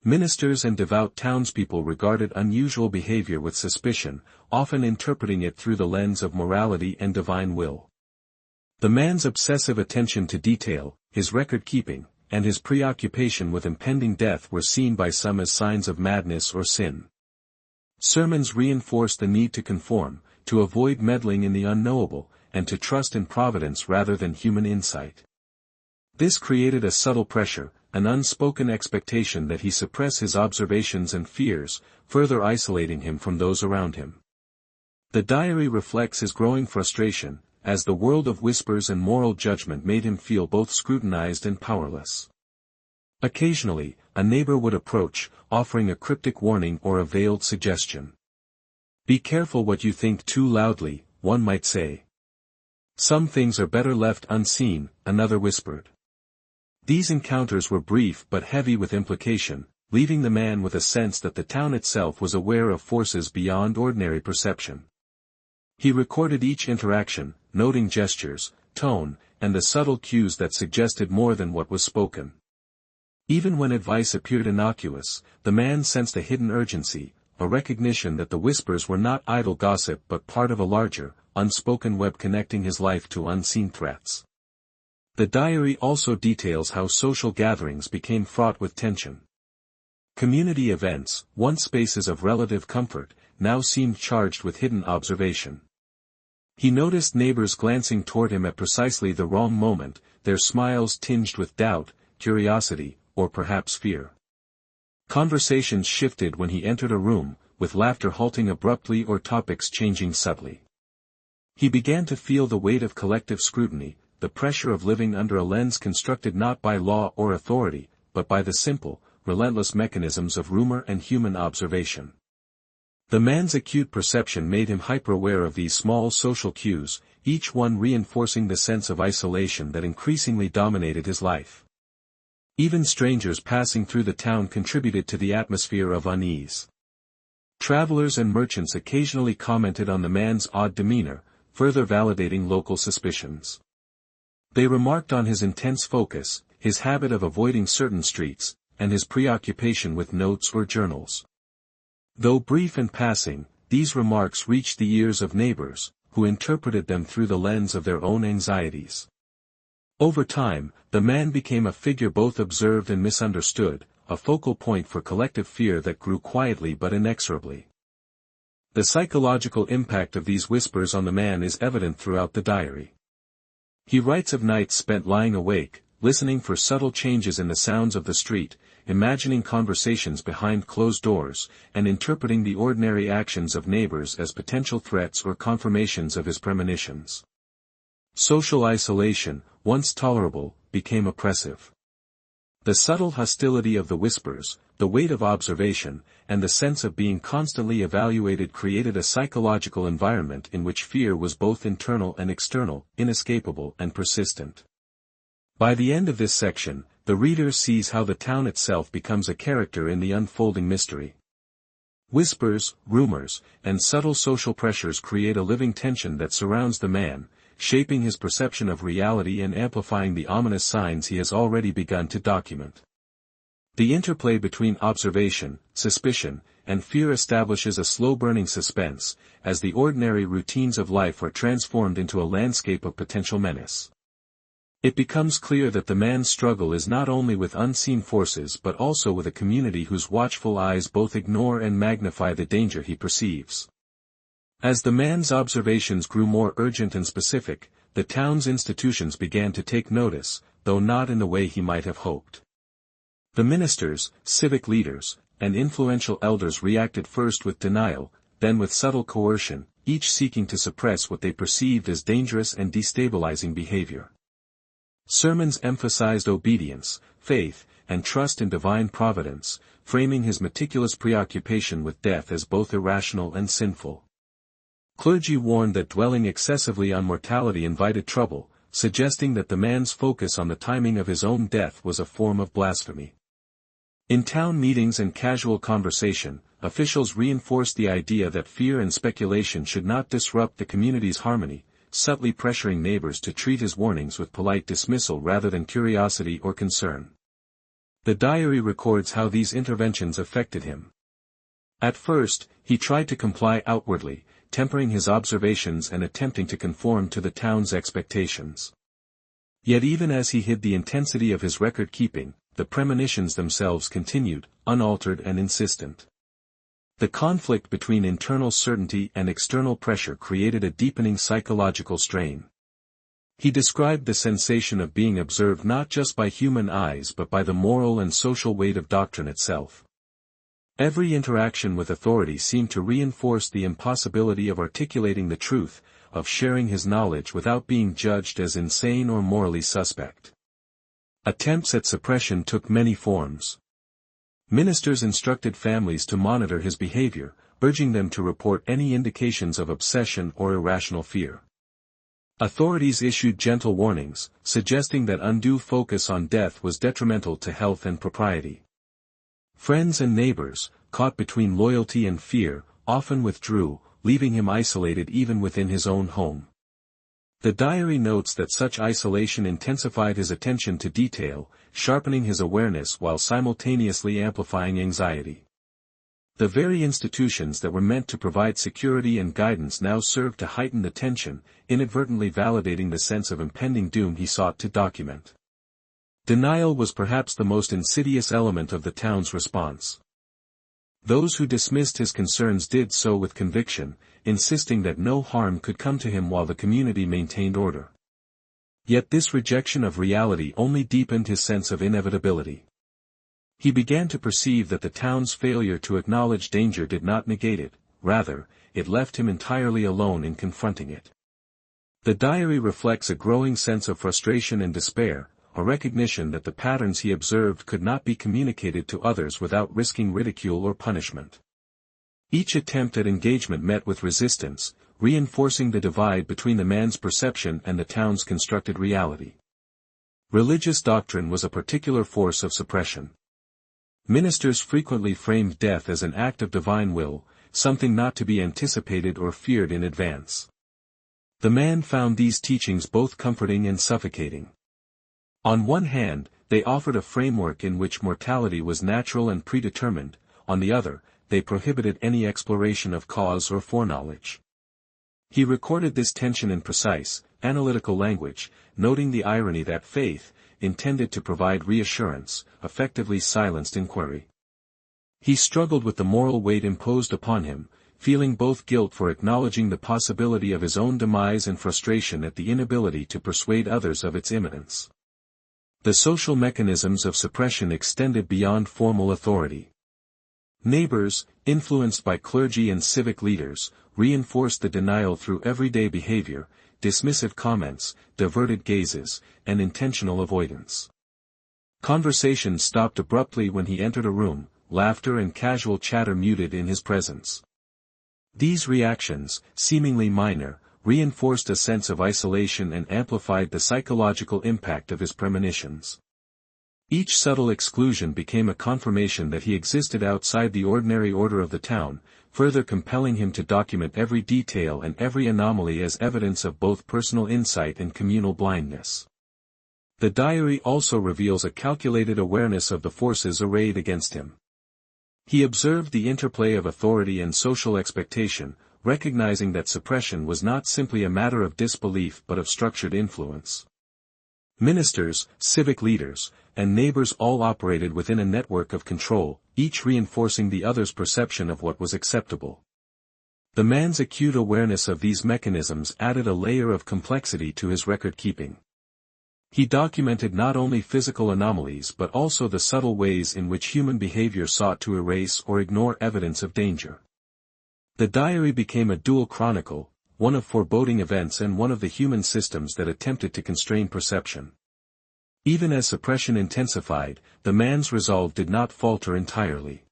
Ministers and devout townspeople regarded unusual behavior with suspicion, often interpreting it through the lens of morality and divine will. The man's obsessive attention to detail, his record-keeping, and his preoccupation with impending death were seen by some as signs of madness or sin. Sermons reinforced the need to conform, to avoid meddling in the unknowable, and to trust in providence rather than human insight. This created a subtle pressure, an unspoken expectation that he suppress his observations and fears, further isolating him from those around him. The diary reflects his growing frustration, as the world of whispers and moral judgment made him feel both scrutinized and powerless. Occasionally, a neighbor would approach, offering a cryptic warning or a veiled suggestion. "Be careful what you think too loudly," one might say. "Some things are better left unseen," another whispered. These encounters were brief but heavy with implication, leaving the man with a sense that the town itself was aware of forces beyond ordinary perception. He recorded each interaction, noting gestures, tone, and the subtle cues that suggested more than what was spoken. Even when advice appeared innocuous, the man sensed a hidden urgency, a recognition that the whispers were not idle gossip but part of a larger, unspoken web connecting his life to unseen threats. The diary also details how social gatherings became fraught with tension. Community events, once spaces of relative comfort, now seemed charged with hidden observation. He noticed neighbors glancing toward him at precisely the wrong moment, their smiles tinged with doubt, curiosity, or perhaps fear. Conversations shifted when he entered a room, with laughter halting abruptly or topics changing subtly. He began to feel the weight of collective scrutiny, the pressure of living under a lens constructed not by law or authority, but by the simple, relentless mechanisms of rumor and human observation. The man's acute perception made him hyper-aware of these small social cues, each one reinforcing the sense of isolation that increasingly dominated his life. Even strangers passing through the town contributed to the atmosphere of unease. Travelers and merchants occasionally commented on the man's odd demeanor, further validating local suspicions. They remarked on his intense focus, his habit of avoiding certain streets, and his preoccupation with notes or journals. Though brief and passing, these remarks reached the ears of neighbors, who interpreted them through the lens of their own anxieties. Over time, the man became a figure both observed and misunderstood, a focal point for collective fear that grew quietly but inexorably. The psychological impact of these whispers on the man is evident throughout the diary. He writes of nights spent lying awake, listening for subtle changes in the sounds of the street, imagining conversations behind closed doors, and interpreting the ordinary actions of neighbors as potential threats or confirmations of his premonitions. Social isolation, once tolerable, became oppressive. The subtle hostility of the whispers, the weight of observation, and the sense of being constantly evaluated created a psychological environment in which fear was both internal and external, inescapable and persistent. By the end of this section, the reader sees how the town itself becomes a character in the unfolding mystery. Whispers, rumors, and subtle social pressures create a living tension that surrounds the man, shaping his perception of reality and amplifying the ominous signs he has already begun to document. The interplay between observation, suspicion, and fear establishes a slow-burning suspense, as the ordinary routines of life are transformed into a landscape of potential menace. It becomes clear that the man's struggle is not only with unseen forces but also with a community whose watchful eyes both ignore and magnify the danger he perceives. As the man's observations grew more urgent and specific, the town's institutions began to take notice, though not in the way he might have hoped. The ministers, civic leaders, and influential elders reacted first with denial, then with subtle coercion, each seeking to suppress what they perceived as dangerous and destabilizing behavior. Sermons emphasized obedience, faith, and trust in divine providence, framing his meticulous preoccupation with death as both irrational and sinful. Clergy warned that dwelling excessively on mortality invited trouble, suggesting that the man's focus on the timing of his own death was a form of blasphemy. In town meetings and casual conversation, officials reinforced the idea that fear and speculation should not disrupt the community's harmony, subtly pressuring neighbors to treat his warnings with polite dismissal rather than curiosity or concern. The diary records how these interventions affected him. At first, he tried to comply outwardly, tempering his observations and attempting to conform to the town's expectations. Yet even as he hid the intensity of his record-keeping, the premonitions themselves continued, unaltered and insistent. The conflict between internal certainty and external pressure created a deepening psychological strain. He described the sensation of being observed not just by human eyes but by the moral and social weight of doctrine itself. Every interaction with authority seemed to reinforce the impossibility of articulating the truth, of sharing his knowledge without being judged as insane or morally suspect. Attempts at suppression took many forms. Ministers instructed families to monitor his behavior, urging them to report any indications of obsession or irrational fear. Authorities issued gentle warnings, suggesting that undue focus on death was detrimental to health and propriety. Friends and neighbors, caught between loyalty and fear, often withdrew, leaving him isolated even within his own home. The diary notes that such isolation intensified his attention to detail, sharpening his awareness while simultaneously amplifying anxiety. The very institutions that were meant to provide security and guidance now served to heighten the tension, inadvertently validating the sense of impending doom he sought to document. Denial was perhaps the most insidious element of the town's response. Those who dismissed his concerns did so with conviction, insisting that no harm could come to him while the community maintained order. Yet this rejection of reality only deepened his sense of inevitability. He began to perceive that the town's failure to acknowledge danger did not negate it, rather, it left him entirely alone in confronting it. The diary reflects a growing sense of frustration and despair, a recognition that the patterns he observed could not be communicated to others without risking ridicule or punishment. Each attempt at engagement met with resistance, reinforcing the divide between the man's perception and the town's constructed reality. Religious doctrine was a particular force of suppression. Ministers frequently framed death as an act of divine will, something not to be anticipated or feared in advance. The man found these teachings both comforting and suffocating. On one hand, they offered a framework in which mortality was natural and predetermined, on the other, they prohibited any exploration of cause or foreknowledge. He recorded this tension in precise, analytical language, noting the irony that faith, intended to provide reassurance, effectively silenced inquiry. He struggled with the moral weight imposed upon him, feeling both guilt for acknowledging the possibility of his own demise and frustration at the inability to persuade others of its imminence. The social mechanisms of suppression extended beyond formal authority. Neighbors, influenced by clergy and civic leaders, reinforced the denial through everyday behavior, dismissive comments, diverted gazes, and intentional avoidance. Conversation stopped abruptly when he entered a room, laughter and casual chatter muted in his presence. These reactions, seemingly minor, reinforced a sense of isolation and amplified the psychological impact of his premonitions. Each subtle exclusion became a confirmation that he existed outside the ordinary order of the town, further compelling him to document every detail and every anomaly as evidence of both personal insight and communal blindness. The diary also reveals a calculated awareness of the forces arrayed against him. He observed the interplay of authority and social expectation, recognizing that suppression was not simply a matter of disbelief but of structured influence. Ministers, civic leaders, and neighbors all operated within a network of control, each reinforcing the other's perception of what was acceptable. The man's acute awareness of these mechanisms added a layer of complexity to his record-keeping. He documented not only physical anomalies but also the subtle ways in which human behavior sought to erase or ignore evidence of danger. The diary became a dual chronicle, one of foreboding events and one of the human systems that attempted to constrain perception. Even as suppression intensified, the man's resolve did not falter entirely.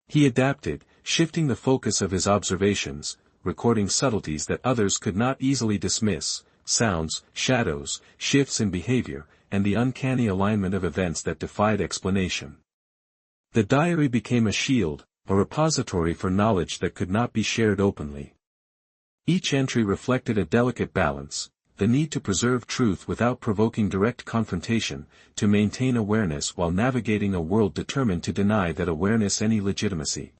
He adapted, shifting the focus of his observations, recording subtleties that others could not easily dismiss, sounds, shadows, shifts in behavior, and the uncanny alignment of events that defied explanation. The diary became a shield, a repository for knowledge that could not be shared openly. Each entry reflected a delicate balance, the need to preserve truth without provoking direct confrontation, to maintain awareness while navigating a world determined to deny that awareness any legitimacy.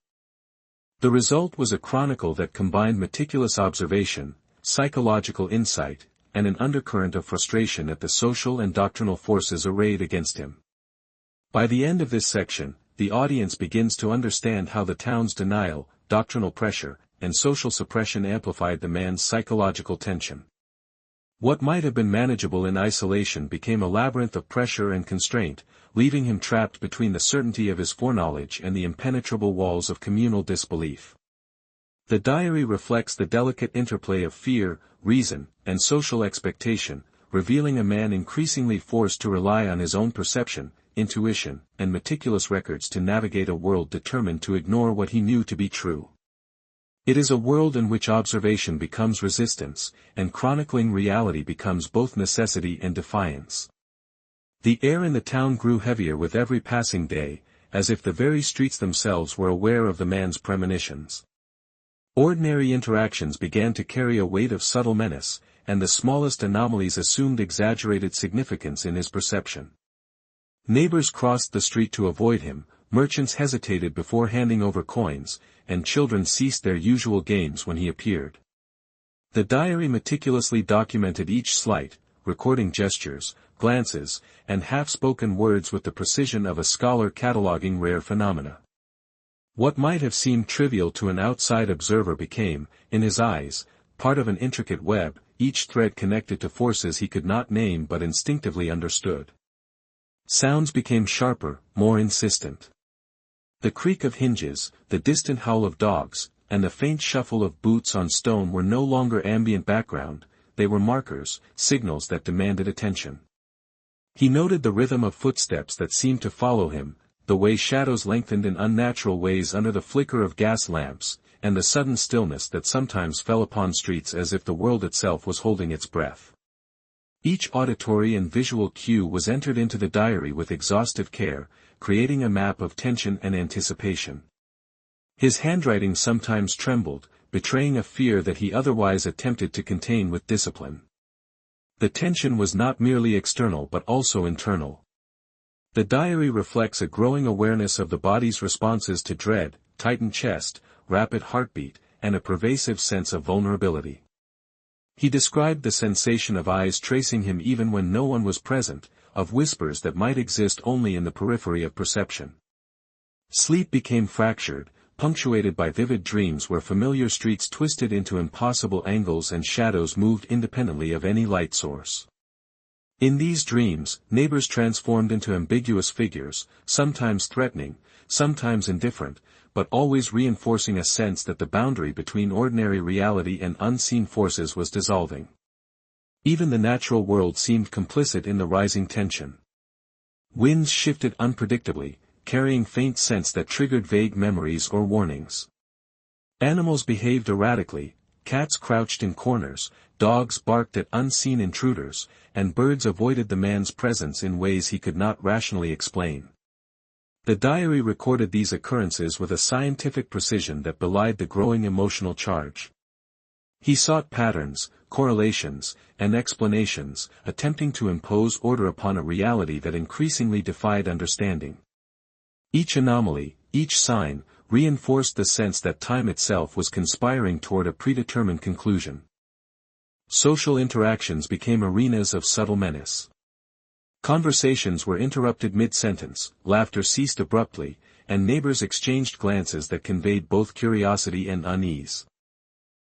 The result was a chronicle that combined meticulous observation, psychological insight, and an undercurrent of frustration at the social and doctrinal forces arrayed against him. By the end of this section, the audience begins to understand how the town's denial, doctrinal pressure, and social suppression amplified the man's psychological tension. What might have been manageable in isolation became a labyrinth of pressure and constraint, leaving him trapped between the certainty of his foreknowledge and the impenetrable walls of communal disbelief. The diary reflects the delicate interplay of fear, reason, and social expectation, revealing a man increasingly forced to rely on his own perception, intuition, and meticulous records to navigate a world determined to ignore what he knew to be true. It is a world in which observation becomes resistance, and chronicling reality becomes both necessity and defiance. The air in the town grew heavier with every passing day, as if the very streets themselves were aware of the man's premonitions. Ordinary interactions began to carry a weight of subtle menace, and the smallest anomalies assumed exaggerated significance in his perception. Neighbors crossed the street to avoid him, merchants hesitated before handing over coins, and children ceased their usual games when he appeared. The diary meticulously documented each slight, recording gestures, glances, and half-spoken words with the precision of a scholar cataloging rare phenomena. What might have seemed trivial to an outside observer became, in his eyes, part of an intricate web, each thread connected to forces he could not name but instinctively understood. Sounds became sharper, more insistent. The creak of hinges, the distant howl of dogs, and the faint shuffle of boots on stone were no longer ambient background, they were markers, signals that demanded attention. He noted the rhythm of footsteps that seemed to follow him, the way shadows lengthened in unnatural ways under the flicker of gas lamps, and the sudden stillness that sometimes fell upon streets as if the world itself was holding its breath. Each auditory and visual cue was entered into the diary with exhaustive care, creating a map of tension and anticipation. His handwriting sometimes trembled, betraying a fear that he otherwise attempted to contain with discipline. The tension was not merely external but also internal. The diary reflects a growing awareness of the body's responses to dread, tightened chest, rapid heartbeat, and a pervasive sense of vulnerability. He described the sensation of eyes tracing him even when no one was present, of whispers that might exist only in the periphery of perception. Sleep became fractured, punctuated by vivid dreams where familiar streets twisted into impossible angles and shadows moved independently of any light source. In these dreams, neighbors transformed into ambiguous figures, sometimes threatening, sometimes indifferent, but always reinforcing a sense that the boundary between ordinary reality and unseen forces was dissolving. Even the natural world seemed complicit in the rising tension. Winds shifted unpredictably, carrying faint scents that triggered vague memories or warnings. Animals behaved erratically, cats crouched in corners, dogs barked at unseen intruders, and birds avoided the man's presence in ways he could not rationally explain. The diary recorded these occurrences with a scientific precision that belied the growing emotional charge. He sought patterns, correlations, and explanations, attempting to impose order upon a reality that increasingly defied understanding. Each anomaly, each sign, reinforced the sense that time itself was conspiring toward a predetermined conclusion. Social interactions became arenas of subtle menace. Conversations were interrupted mid-sentence, laughter ceased abruptly, and neighbors exchanged glances that conveyed both curiosity and unease.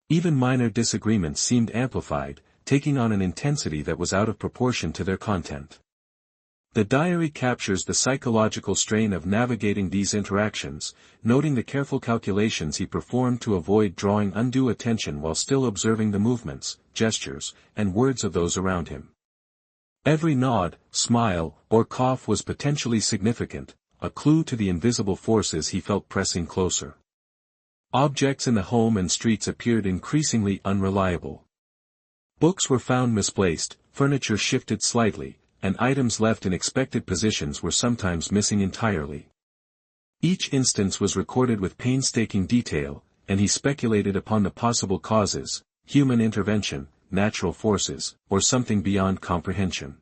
Even minor disagreements seemed amplified, taking on an intensity that was out of proportion to their content. The diary captures the psychological strain of navigating these interactions, noting the careful calculations he performed to avoid drawing undue attention while still observing the movements, gestures, and words of those around him. Every nod, smile, or cough was potentially significant, a clue to the invisible forces he felt pressing closer. Objects in the home and streets appeared increasingly unreliable. Books were found misplaced, furniture shifted slightly, and items left in expected positions were sometimes missing entirely. Each instance was recorded with painstaking detail, and he speculated upon the possible causes: human intervention, natural forces, or something beyond comprehension.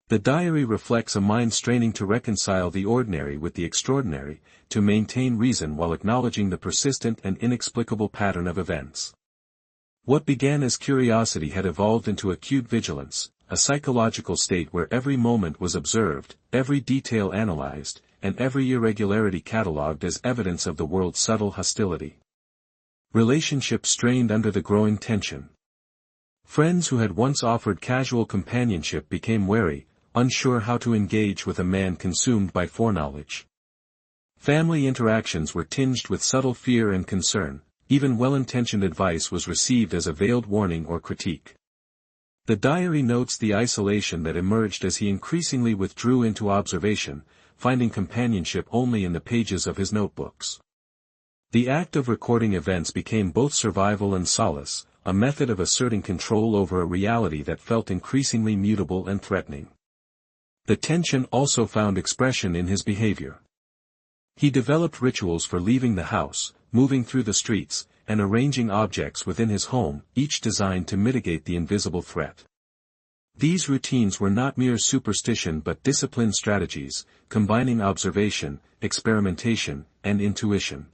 The diary reflects a mind straining to reconcile the ordinary with the extraordinary, to maintain reason while acknowledging the persistent and inexplicable pattern of events. What began as curiosity had evolved into acute vigilance, a psychological state where every moment was observed, every detail analyzed, and every irregularity catalogued as evidence of the world's subtle hostility. Relationships strained under the growing tension. Friends who had once offered casual companionship became wary, unsure how to engage with a man consumed by foreknowledge. Family interactions were tinged with subtle fear and concern, even well-intentioned advice was received as a veiled warning or critique. The diary notes the isolation that emerged as he increasingly withdrew into observation, finding companionship only in the pages of his notebooks. The act of recording events became both survival and solace, a method of asserting control over a reality that felt increasingly mutable and threatening. The tension also found expression in his behavior. He developed rituals for leaving the house, moving through the streets, and arranging objects within his home, each designed to mitigate the invisible threat. These routines were not mere superstition but disciplined strategies, combining observation, experimentation, and intuition.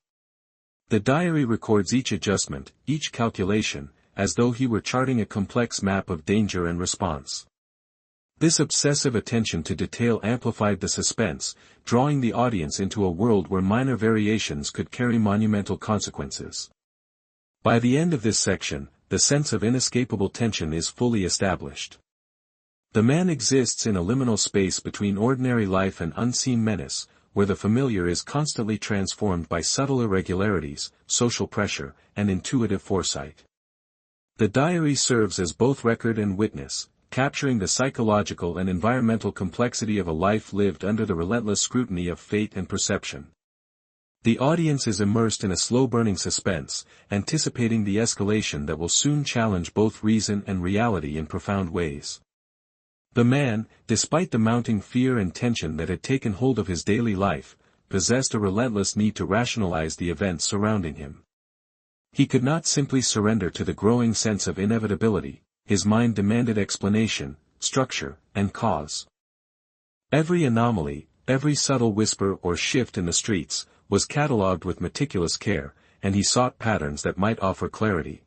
The diary records each adjustment, each calculation, as though he were charting a complex map of danger and response. This obsessive attention to detail amplified the suspense, drawing the audience into a world where minor variations could carry monumental consequences. By the end of this section, the sense of inescapable tension is fully established. The man exists in a liminal space between ordinary life and unseen menace, where the familiar is constantly transformed by subtle irregularities, social pressure, and intuitive foresight. The diary serves as both record and witness, capturing the psychological and environmental complexity of a life lived under the relentless scrutiny of fate and perception. The audience is immersed in a slow-burning suspense, anticipating the escalation that will soon challenge both reason and reality in profound ways. The man, despite the mounting fear and tension that had taken hold of his daily life, possessed a relentless need to rationalize the events surrounding him. He could not simply surrender to the growing sense of inevitability. His mind demanded explanation, structure, and cause. Every anomaly, every subtle whisper or shift in the streets, was catalogued with meticulous care, and he sought patterns that might offer clarity.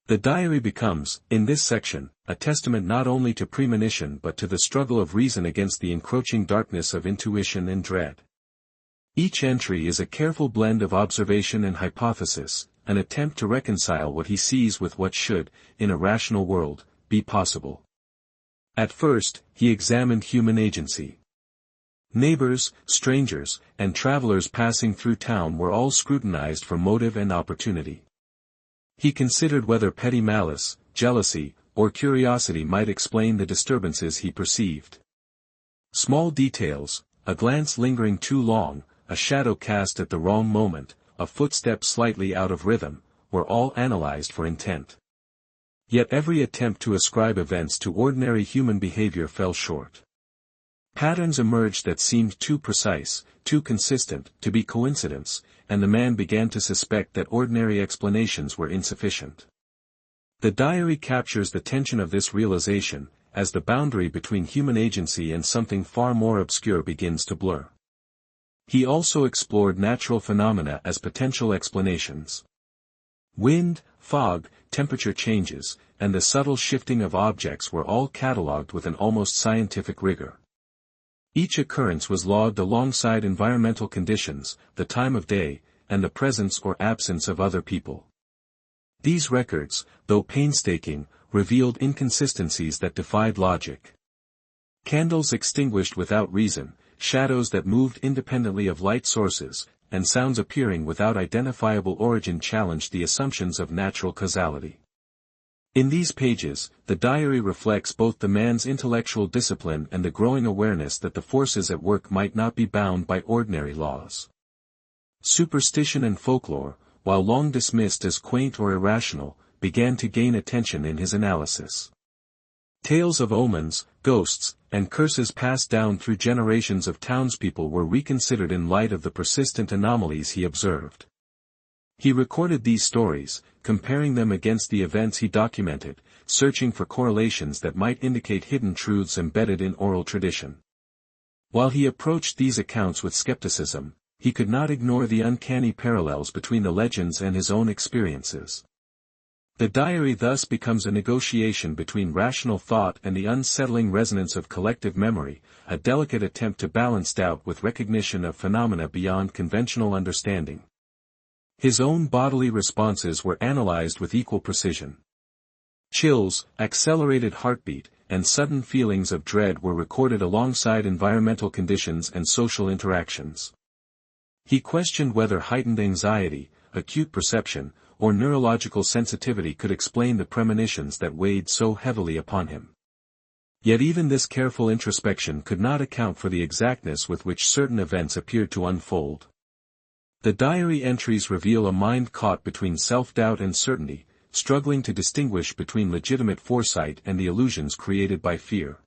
The diary becomes, in this section, a testament not only to premonition but to the struggle of reason against the encroaching darkness of intuition and dread. Each entry is a careful blend of observation and hypothesis, an attempt to reconcile what he sees with what should, in a rational world, be possible. At first, he examined human agency. Neighbors, strangers, and travelers passing through town were all scrutinized for motive and opportunity. He considered whether petty malice, jealousy, or curiosity might explain the disturbances he perceived. Small details, a glance lingering too long, a shadow cast at the wrong moment, a footstep slightly out of rhythm, were all analyzed for intent. Yet every attempt to ascribe events to ordinary human behavior fell short. Patterns emerged that seemed too precise, too consistent, to be coincidence, and the man began to suspect that ordinary explanations were insufficient. The diary captures the tension of this realization, as the boundary between human agency and something far more obscure begins to blur. He also explored natural phenomena as potential explanations. Wind, fog, temperature changes, and the subtle shifting of objects were all catalogued with an almost scientific rigor. Each occurrence was logged alongside environmental conditions, the time of day, and the presence or absence of other people. These records, though painstaking, revealed inconsistencies that defied logic. Candles extinguished without reason, shadows that moved independently of light sources, and sounds appearing without identifiable origin challenged the assumptions of natural causality. In these pages, the diary reflects both the man's intellectual discipline and the growing awareness that the forces at work might not be bound by ordinary laws. Superstition and folklore, while long dismissed as quaint or irrational, began to gain attention in his analysis. Tales of omens, ghosts, and curses passed down through generations of townspeople were reconsidered in light of the persistent anomalies he observed. He recorded these stories, comparing them against the events he documented, searching for correlations that might indicate hidden truths embedded in oral tradition. While he approached these accounts with skepticism, he could not ignore the uncanny parallels between the legends and his own experiences. The diary thus becomes a negotiation between rational thought and the unsettling resonance of collective memory, a delicate attempt to balance doubt with recognition of phenomena beyond conventional understanding. His own bodily responses were analyzed with equal precision. Chills, accelerated heartbeat, and sudden feelings of dread were recorded alongside environmental conditions and social interactions. He questioned whether heightened anxiety, acute perception, or neurological sensitivity could explain the premonitions that weighed so heavily upon him. Yet even this careful introspection could not account for the exactness with which certain events appeared to unfold. The diary entries reveal a mind caught between self-doubt and certainty, struggling to distinguish between legitimate foresight and the illusions created by fear.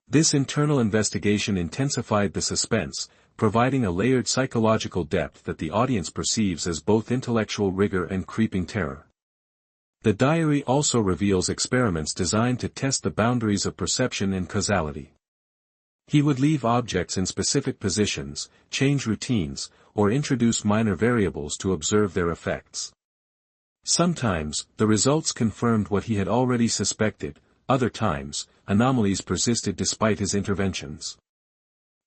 This internal investigation intensified the suspense, providing a layered psychological depth that the audience perceives as both intellectual rigor and creeping terror. The diary also reveals experiments designed to test the boundaries of perception and causality. He would leave objects in specific positions, change routines, or introduce minor variables to observe their effects. Sometimes, the results confirmed what he had already suspected, other times, anomalies persisted despite his interventions.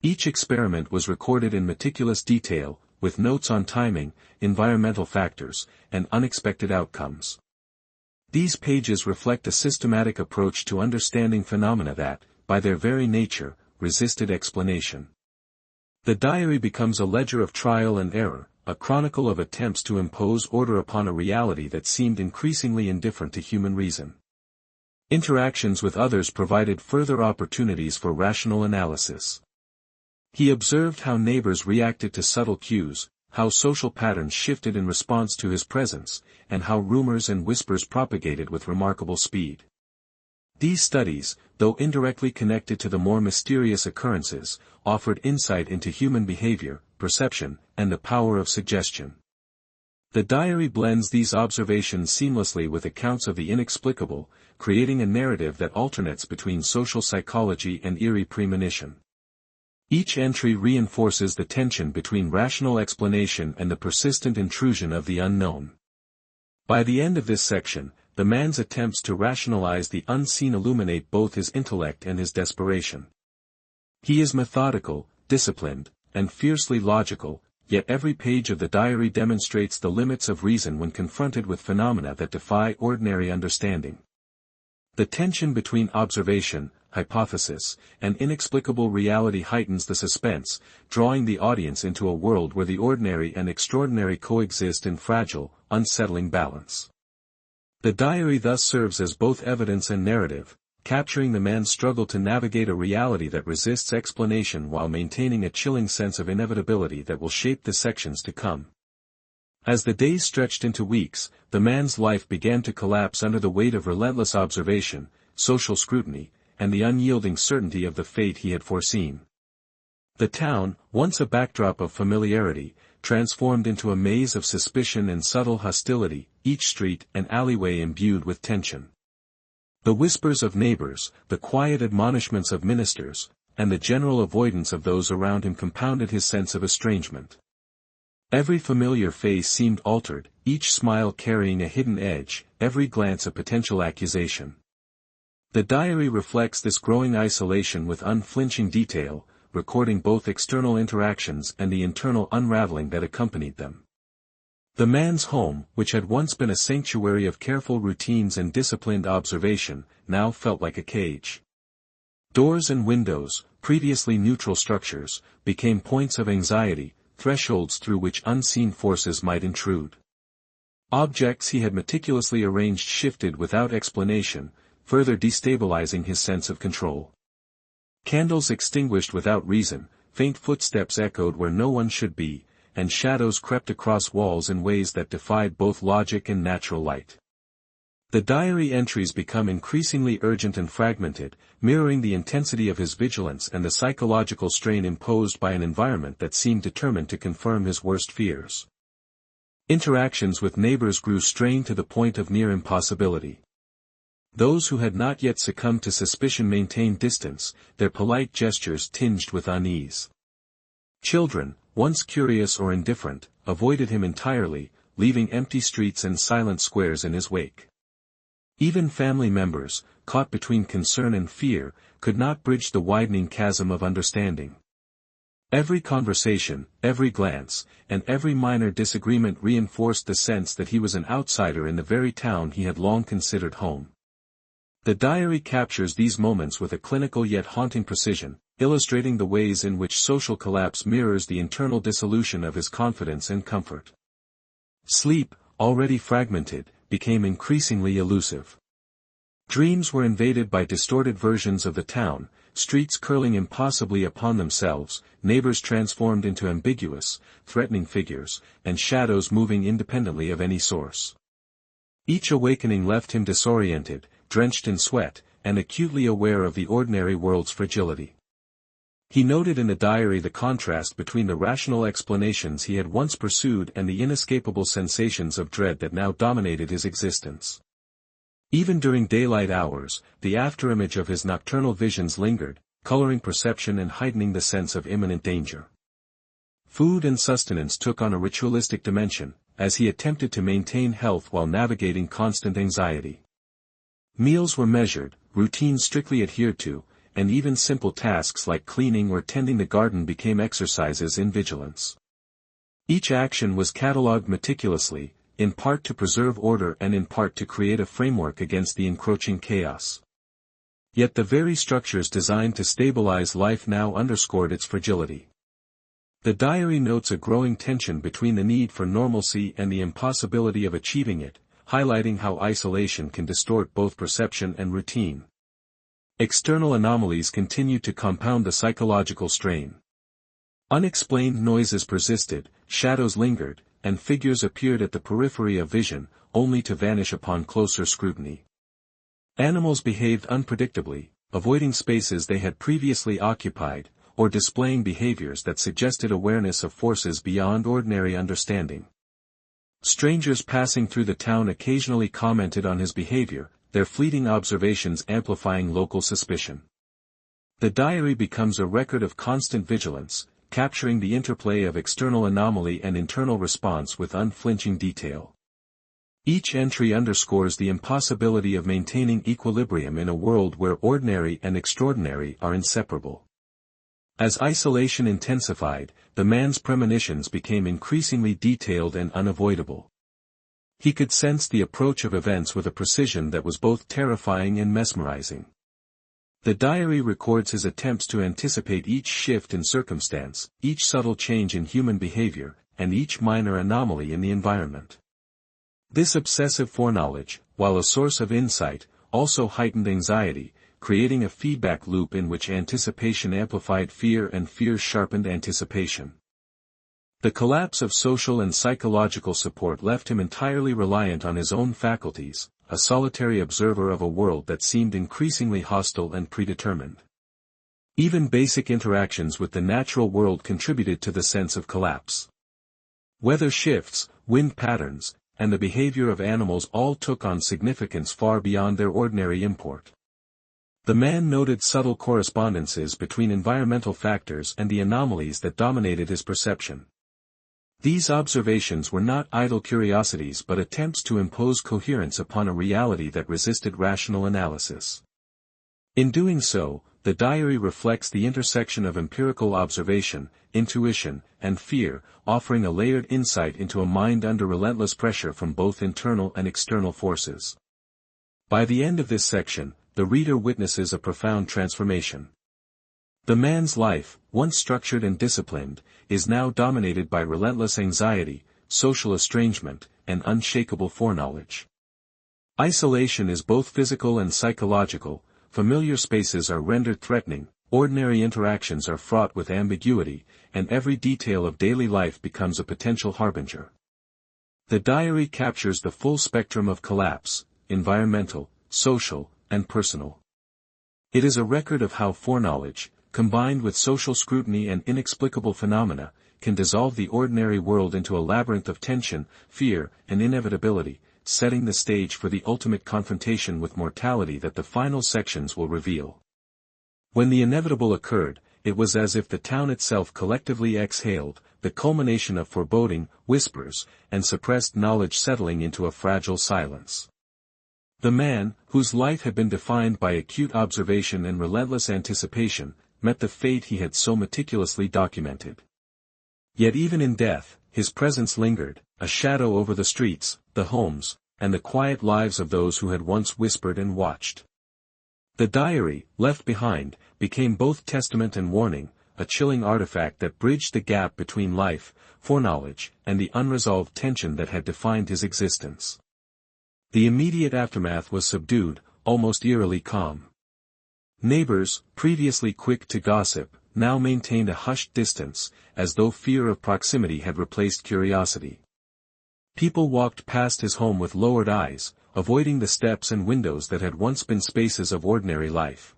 Each experiment was recorded in meticulous detail, with notes on timing, environmental factors, and unexpected outcomes. These pages reflect a systematic approach to understanding phenomena that, by their very nature, resisted explanation. The diary becomes a ledger of trial and error, a chronicle of attempts to impose order upon a reality that seemed increasingly indifferent to human reason. Interactions with others provided further opportunities for rational analysis. He observed how neighbors reacted to subtle cues, how social patterns shifted in response to his presence, and how rumors and whispers propagated with remarkable speed. These studies, though indirectly connected to the more mysterious occurrences, offered insight into human behavior, perception, and the power of suggestion. The diary blends these observations seamlessly with accounts of the inexplicable, creating a narrative that alternates between social psychology and eerie premonition. Each entry reinforces the tension between rational explanation and the persistent intrusion of the unknown. By the end of this section, the man's attempts to rationalize the unseen illuminate both his intellect and his desperation. He is methodical, disciplined, and fiercely logical, yet every page of the diary demonstrates the limits of reason when confronted with phenomena that defy ordinary understanding. The tension between observation, hypothesis, and inexplicable reality heightens the suspense, drawing the audience into a world where the ordinary and extraordinary coexist in fragile, unsettling balance. The diary thus serves as both evidence and narrative, capturing the man's struggle to navigate a reality that resists explanation while maintaining a chilling sense of inevitability that will shape the sections to come. As the days stretched into weeks, the man's life began to collapse under the weight of relentless observation, social scrutiny, and the unyielding certainty of the fate he had foreseen. The town, once a backdrop of familiarity, transformed into a maze of suspicion and subtle hostility, each street and alleyway imbued with tension. The whispers of neighbors, the quiet admonishments of ministers, and the general avoidance of those around him compounded his sense of estrangement. Every familiar face seemed altered, each smile carrying a hidden edge, every glance a potential accusation. The diary reflects this growing isolation with unflinching detail, recording both external interactions and the internal unraveling that accompanied them. The man's home, which had once been a sanctuary of careful routines and disciplined observation, now felt like a cage. Doors and windows, previously neutral structures, became points of anxiety, thresholds through which unseen forces might intrude. Objects he had meticulously arranged shifted without explanation, further destabilizing his sense of control. Candles extinguished without reason, faint footsteps echoed where no one should be, and shadows crept across walls in ways that defied both logic and natural light. The diary entries become increasingly urgent and fragmented, mirroring the intensity of his vigilance and the psychological strain imposed by an environment that seemed determined to confirm his worst fears. Interactions with neighbors grew strained to the point of near impossibility. Those who had not yet succumbed to suspicion maintained distance, their polite gestures tinged with unease. Children, once curious or indifferent, avoided him entirely, leaving empty streets and silent squares in his wake. Even family members, caught between concern and fear, could not bridge the widening chasm of understanding. Every conversation, every glance, and every minor disagreement reinforced the sense that he was an outsider in the very town he had long considered home. The diary captures these moments with a clinical yet haunting precision, illustrating the ways in which social collapse mirrors the internal dissolution of his confidence and comfort. Sleep, already fragmented, became increasingly elusive. Dreams were invaded by distorted versions of the town, streets curling impossibly upon themselves, neighbors transformed into ambiguous, threatening figures, and shadows moving independently of any source. Each awakening left him disoriented, drenched in sweat, and acutely aware of the ordinary world's fragility. He noted in the diary the contrast between the rational explanations he had once pursued and the inescapable sensations of dread that now dominated his existence. Even during daylight hours, the afterimage of his nocturnal visions lingered, coloring perception and heightening the sense of imminent danger. Food and sustenance took on a ritualistic dimension, as he attempted to maintain health while navigating constant anxiety. Meals were measured, routines strictly adhered to, and even simple tasks like cleaning or tending the garden became exercises in vigilance. Each action was catalogued meticulously, in part to preserve order and in part to create a framework against the encroaching chaos. Yet the very structures designed to stabilize life now underscored its fragility. The diary notes a growing tension between the need for normalcy and the impossibility of achieving it, highlighting how isolation can distort both perception and routine. External anomalies continued to compound the psychological strain. Unexplained noises persisted, shadows lingered, and figures appeared at the periphery of vision, only to vanish upon closer scrutiny. Animals behaved unpredictably, avoiding spaces they had previously occupied, or displaying behaviors that suggested awareness of forces beyond ordinary understanding. Strangers passing through the town occasionally commented on his behavior, their fleeting observations amplifying local suspicion. The diary becomes a record of constant vigilance, capturing the interplay of external anomaly and internal response with unflinching detail. Each entry underscores the impossibility of maintaining equilibrium in a world where ordinary and extraordinary are inseparable. As isolation intensified, the man's premonitions became increasingly detailed and unavoidable. He could sense the approach of events with a precision that was both terrifying and mesmerizing. The diary records his attempts to anticipate each shift in circumstance, each subtle change in human behavior, and each minor anomaly in the environment. This obsessive foreknowledge, while a source of insight, also heightened anxiety, creating a feedback loop in which anticipation amplified fear and fear sharpened anticipation. The collapse of social and psychological support left him entirely reliant on his own faculties, a solitary observer of a world that seemed increasingly hostile and predetermined. Even basic interactions with the natural world contributed to the sense of collapse. Weather shifts, wind patterns, and the behavior of animals all took on significance far beyond their ordinary import. The man noted subtle correspondences between environmental factors and the anomalies that dominated his perception. These observations were not idle curiosities but attempts to impose coherence upon a reality that resisted rational analysis. In doing so, the diary reflects the intersection of empirical observation, intuition, and fear, offering a layered insight into a mind under relentless pressure from both internal and external forces. By the end of this section, the reader witnesses a profound transformation. The man's life, once structured and disciplined, is now dominated by relentless anxiety, social estrangement, and unshakable foreknowledge. Isolation is both physical and psychological, familiar spaces are rendered threatening, ordinary interactions are fraught with ambiguity, and every detail of daily life becomes a potential harbinger. The diary captures the full spectrum of collapse, environmental, social, and personal. It is a record of how foreknowledge, combined with social scrutiny and inexplicable phenomena, can dissolve the ordinary world into a labyrinth of tension, fear, and inevitability, setting the stage for the ultimate confrontation with mortality that the final sections will reveal. When the inevitable occurred, it was as if the town itself collectively exhaled, the culmination of foreboding, whispers, and suppressed knowledge settling into a fragile silence. The man, whose life had been defined by acute observation and relentless anticipation, met the fate he had so meticulously documented. Yet even in death, his presence lingered, a shadow over the streets, the homes, and the quiet lives of those who had once whispered and watched. The diary, left behind, became both testament and warning, a chilling artifact that bridged the gap between life, foreknowledge, and the unresolved tension that had defined his existence. The immediate aftermath was subdued, almost eerily calm. Neighbors, previously quick to gossip, now maintained a hushed distance, as though fear of proximity had replaced curiosity. People walked past his home with lowered eyes, avoiding the steps and windows that had once been spaces of ordinary life.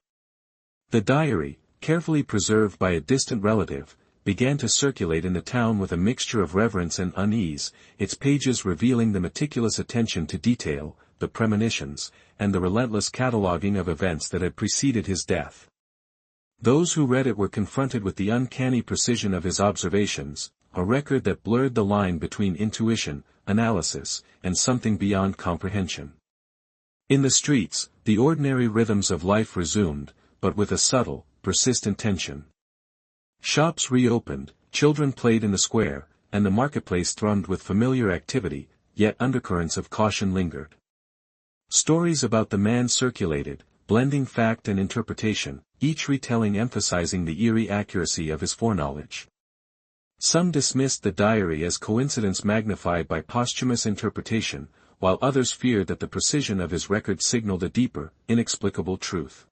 The diary, carefully preserved by a distant relative, began to circulate in the town with a mixture of reverence and unease, its pages revealing the meticulous attention to detail, the premonitions, and the relentless cataloging of events that had preceded his death. Those who read it were confronted with the uncanny precision of his observations, a record that blurred the line between intuition, analysis, and something beyond comprehension. In the streets, the ordinary rhythms of life resumed, but with a subtle, persistent tension. Shops reopened, children played in the square, and the marketplace thrummed with familiar activity, yet undercurrents of caution lingered. Stories about the man circulated, blending fact and interpretation, each retelling emphasizing the eerie accuracy of his foreknowledge. Some dismissed the diary as coincidence magnified by posthumous interpretation, while others feared that the precision of his record signaled a deeper, inexplicable truth.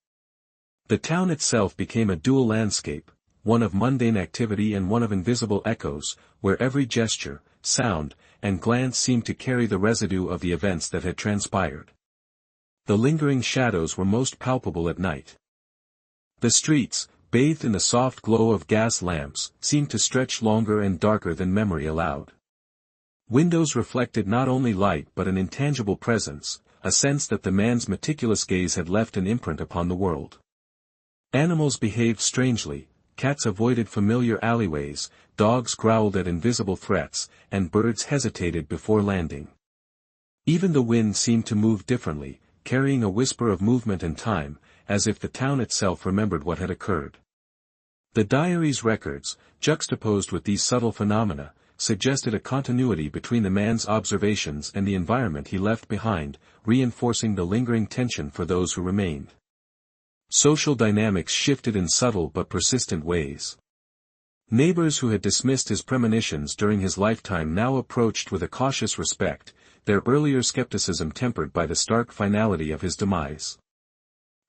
The town itself became a dual landscape, one of mundane activity and one of invisible echoes, where every gesture, sound, and glance seemed to carry the residue of the events that had transpired. The lingering shadows were most palpable at night. The streets, bathed in the soft glow of gas lamps, seemed to stretch longer and darker than memory allowed. Windows reflected not only light but an intangible presence, a sense that the man's meticulous gaze had left an imprint upon the world. Animals behaved strangely, cats avoided familiar alleyways, dogs growled at invisible threats, and birds hesitated before landing. Even the wind seemed to move differently, carrying a whisper of movement and time, as if the town itself remembered what had occurred. The diary's records, juxtaposed with these subtle phenomena, suggested a continuity between the man's observations and the environment he left behind, reinforcing the lingering tension for those who remained. Social dynamics shifted in subtle but persistent ways. Neighbors who had dismissed his premonitions during his lifetime now approached with a cautious respect, their earlier skepticism tempered by the stark finality of his demise.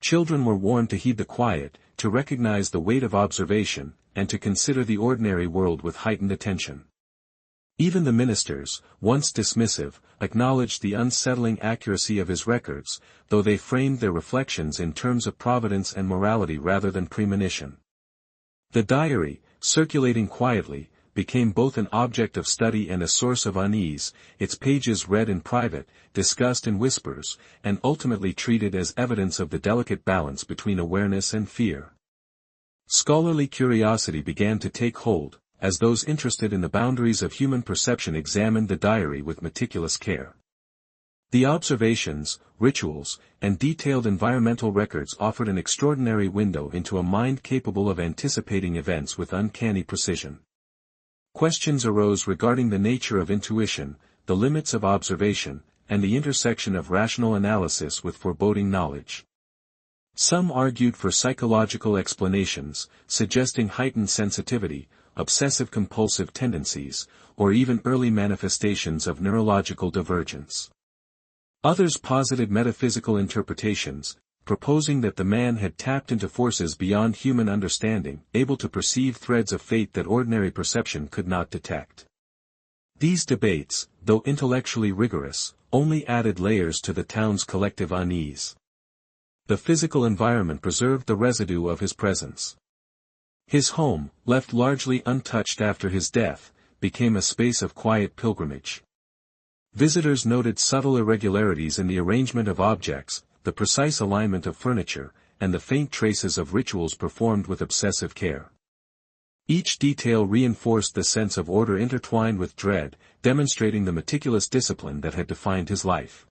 Children were warned to heed the quiet, to recognize the weight of observation, and to consider the ordinary world with heightened attention. Even the ministers, once dismissive, acknowledged the unsettling accuracy of his records, though they framed their reflections in terms of providence and morality rather than premonition. The diary, circulating quietly, became both an object of study and a source of unease, its pages read in private, discussed in whispers, and ultimately treated as evidence of the delicate balance between awareness and fear. Scholarly curiosity began to take hold, as those interested in the boundaries of human perception examined the diary with meticulous care. The observations, rituals, and detailed environmental records offered an extraordinary window into a mind capable of anticipating events with uncanny precision. Questions arose regarding the nature of intuition, the limits of observation, and the intersection of rational analysis with foreboding knowledge. Some argued for psychological explanations, suggesting heightened sensitivity, obsessive-compulsive tendencies, or even early manifestations of neurological divergence. Others posited metaphysical interpretations, proposing that the man had tapped into forces beyond human understanding, able to perceive threads of fate that ordinary perception could not detect. These debates, though intellectually rigorous, only added layers to the town's collective unease. The physical environment preserved the residue of his presence. His home, left largely untouched after his death, became a space of quiet pilgrimage. Visitors noted subtle irregularities in the arrangement of objects, the precise alignment of furniture, and the faint traces of rituals performed with obsessive care. Each detail reinforced the sense of order intertwined with dread, demonstrating the meticulous discipline that had defined his life.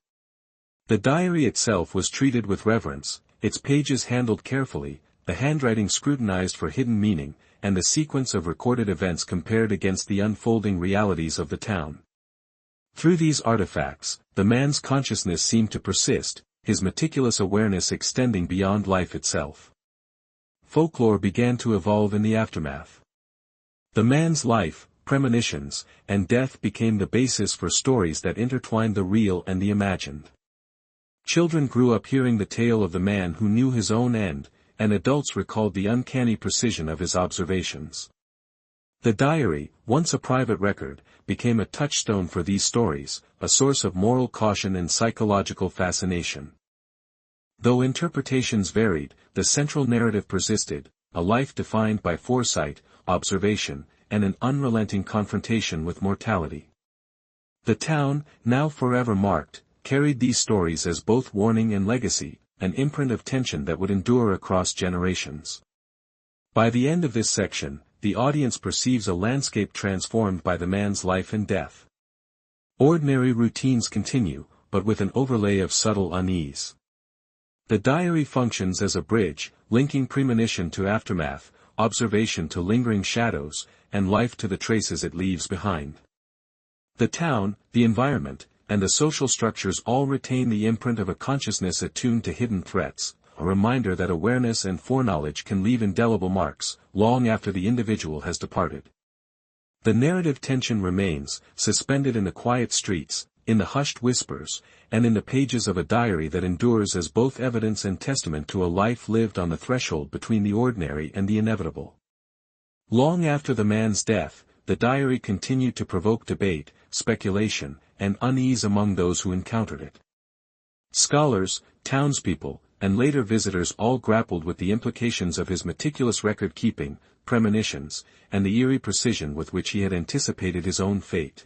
The diary itself was treated with reverence, its pages handled carefully, the handwriting scrutinized for hidden meaning, and the sequence of recorded events compared against the unfolding realities of the town. Through these artifacts, the man's consciousness seemed to persist, his meticulous awareness extending beyond life itself. Folklore began to evolve in the aftermath. The man's life, premonitions, and death became the basis for stories that intertwined the real and the imagined. Children grew up hearing the tale of the man who knew his own end, and adults recalled the uncanny precision of his observations. The diary, once a private record, became a touchstone for these stories, a source of moral caution and psychological fascination. Though interpretations varied, the central narrative persisted, a life defined by foresight, observation, and an unrelenting confrontation with mortality. The town, now forever marked, carried these stories as both warning and legacy, an imprint of tension that would endure across generations. By the end of this section, the audience perceives a landscape transformed by the man's life and death. Ordinary routines continue, but with an overlay of subtle unease. The diary functions as a bridge, linking premonition to aftermath, observation to lingering shadows, and life to the traces it leaves behind. The town, the environment, and the social structures all retain the imprint of a consciousness attuned to hidden threats, a reminder that awareness and foreknowledge can leave indelible marks, long after the individual has departed. The narrative tension remains, suspended in the quiet streets, in the hushed whispers, and in the pages of a diary that endures as both evidence and testament to a life lived on the threshold between the ordinary and the inevitable. Long after the man's death, the diary continued to provoke debate, speculation, and unease among those who encountered it. Scholars, townspeople, and later visitors all grappled with the implications of his meticulous record-keeping, premonitions, and the eerie precision with which he had anticipated his own fate.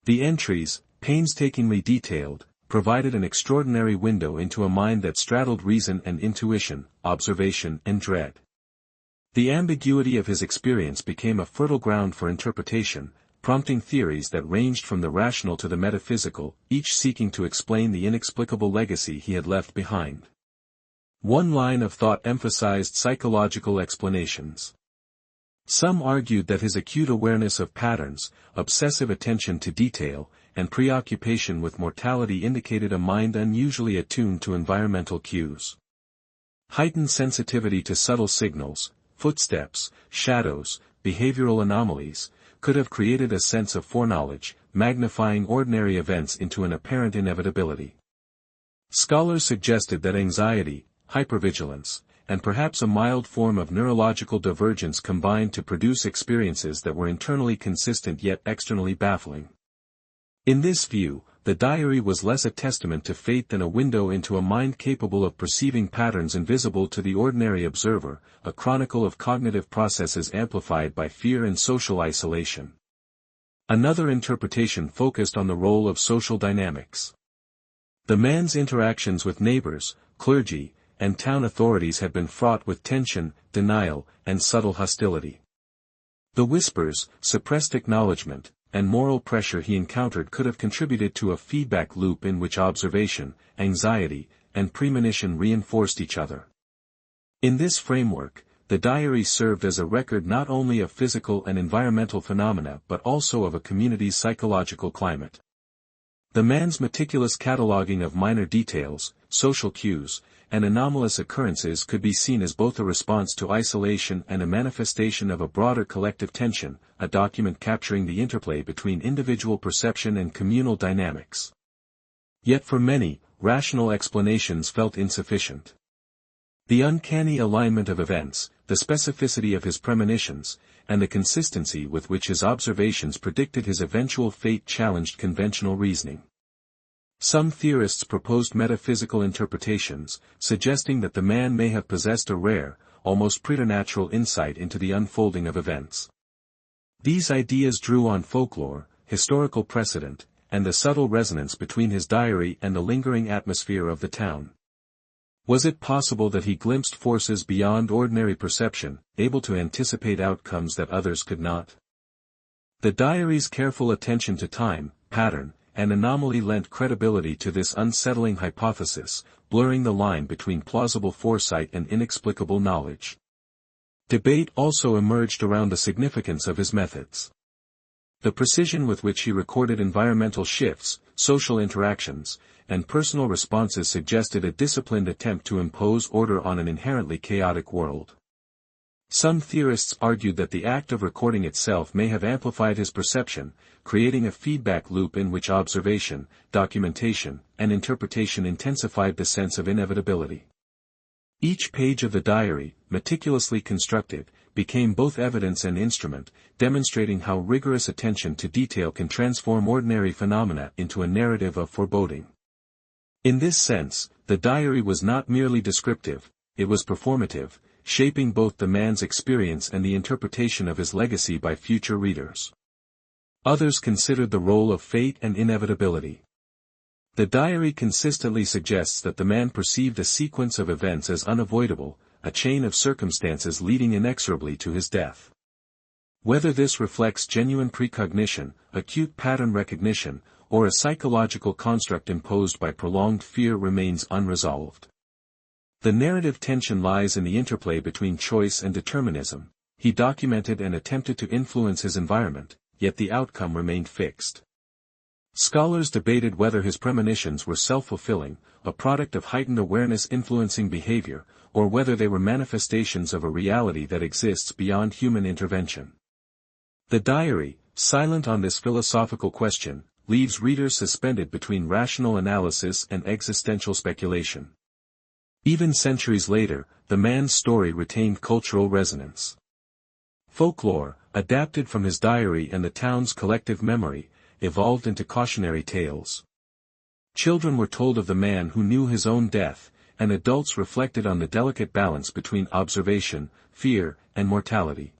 The entries, painstakingly detailed, provided an extraordinary window into a mind that straddled reason and intuition, observation and dread. The ambiguity of his experience became a fertile ground for interpretation, prompting theories that ranged from the rational to the metaphysical, each seeking to explain the inexplicable legacy he had left behind. One line of thought emphasized psychological explanations. Some argued that his acute awareness of patterns, obsessive attention to detail, and preoccupation with mortality indicated a mind unusually attuned to environmental cues. Heightened sensitivity to subtle signals, footsteps, shadows, behavioral anomalies, could have created a sense of foreknowledge, magnifying ordinary events into an apparent inevitability. Scholars suggested that anxiety, hypervigilance, and perhaps a mild form of neurological divergence combined to produce experiences that were internally consistent yet externally baffling. In this view, the diary was less a testament to fate than a window into a mind capable of perceiving patterns invisible to the ordinary observer, a chronicle of cognitive processes amplified by fear and social isolation. Another interpretation focused on the role of social dynamics. The man's interactions with neighbors, clergy, and town authorities had been fraught with tension, denial, and subtle hostility. The whispers, suppressed acknowledgement, and moral pressure he encountered could have contributed to a feedback loop in which observation, anxiety, and premonition reinforced each other. In this framework, the diary served as a record not only of physical and environmental phenomena but also of a community's psychological climate. The man's meticulous cataloging of minor details, social cues, and anomalous occurrences could be seen as both a response to isolation and a manifestation of a broader collective tension, a document capturing the interplay between individual perception and communal dynamics. Yet for many, rational explanations felt insufficient. The uncanny alignment of events, the specificity of his premonitions, and the consistency with which his observations predicted his eventual fate challenged conventional reasoning. Some theorists proposed metaphysical interpretations, suggesting that the man may have possessed a rare, almost preternatural insight into the unfolding of events. These ideas drew on folklore, historical precedent, and the subtle resonance between his diary and the lingering atmosphere of the town. Was it possible that he glimpsed forces beyond ordinary perception, able to anticipate outcomes that others could not? The diary's careful attention to time, pattern, and anomaly lent credibility to this unsettling hypothesis, blurring the line between plausible foresight and inexplicable knowledge. Debate also emerged around the significance of his methods. The precision with which he recorded environmental shifts, social interactions, and personal responses suggested a disciplined attempt to impose order on an inherently chaotic world. Some theorists argued that the act of recording itself may have amplified his perception, creating a feedback loop in which observation, documentation, and interpretation intensified the sense of inevitability. Each page of the diary, meticulously constructed, became both evidence and instrument, demonstrating how rigorous attention to detail can transform ordinary phenomena into a narrative of foreboding. In this sense, the diary was not merely descriptive, it was performative, shaping both the man's experience and the interpretation of his legacy by future readers. Others considered the role of fate and inevitability. The diary consistently suggests that the man perceived a sequence of events as unavoidable, a chain of circumstances leading inexorably to his death. Whether this reflects genuine precognition, acute pattern recognition, or a psychological construct imposed by prolonged fear remains unresolved. The narrative tension lies in the interplay between choice and determinism. He documented and attempted to influence his environment, yet the outcome remained fixed. Scholars debated whether his premonitions were self-fulfilling, a product of heightened awareness influencing behavior, or whether they were manifestations of a reality that exists beyond human intervention. The diary, silent on this philosophical question, leaves readers suspended between rational analysis and existential speculation. Even centuries later, the man's story retained cultural resonance. Folklore, adapted from his diary and the town's collective memory, evolved into cautionary tales. Children were told of the man who knew his own death, and adults reflected on the delicate balance between observation, fear, and mortality.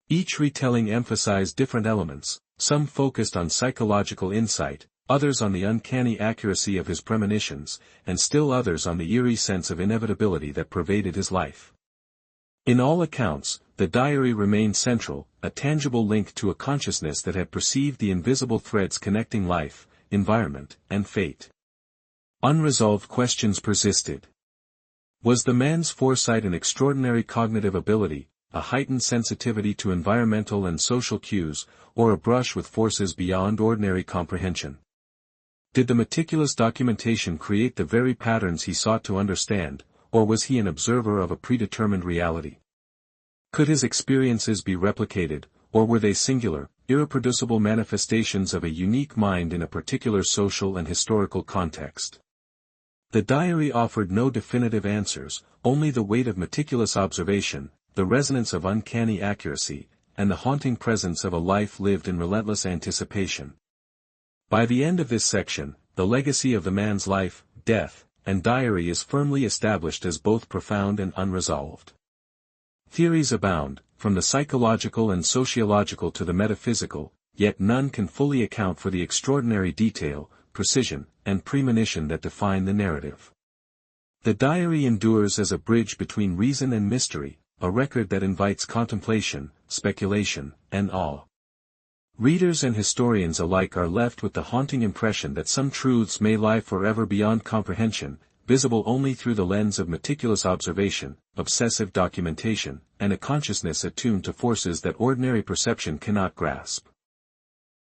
Each retelling emphasized different elements, some focused on psychological insight, others on the uncanny accuracy of his premonitions, and still others on the eerie sense of inevitability that pervaded his life. In all accounts, the diary remained central, a tangible link to a consciousness that had perceived the invisible threads connecting life, environment, and fate. Unresolved questions persisted. Was the man's foresight an extraordinary cognitive ability, a heightened sensitivity to environmental and social cues, or a brush with forces beyond ordinary comprehension? Did the meticulous documentation create the very patterns he sought to understand, or was he an observer of a predetermined reality? Could his experiences be replicated, or were they singular, irreproducible manifestations of a unique mind in a particular social and historical context? The diary offered no definitive answers, only the weight of meticulous observation, the resonance of uncanny accuracy, and the haunting presence of a life lived in relentless anticipation. By the end of this section, the legacy of the man's life, death, and diary is firmly established as both profound and unresolved. Theories abound, from the psychological and sociological to the metaphysical, yet none can fully account for the extraordinary detail, precision, and premonition that define the narrative. The diary endures as a bridge between reason and mystery, a record that invites contemplation, speculation, and awe. Readers and historians alike are left with the haunting impression that some truths may lie forever beyond comprehension, visible only through the lens of meticulous observation, obsessive documentation, and a consciousness attuned to forces that ordinary perception cannot grasp.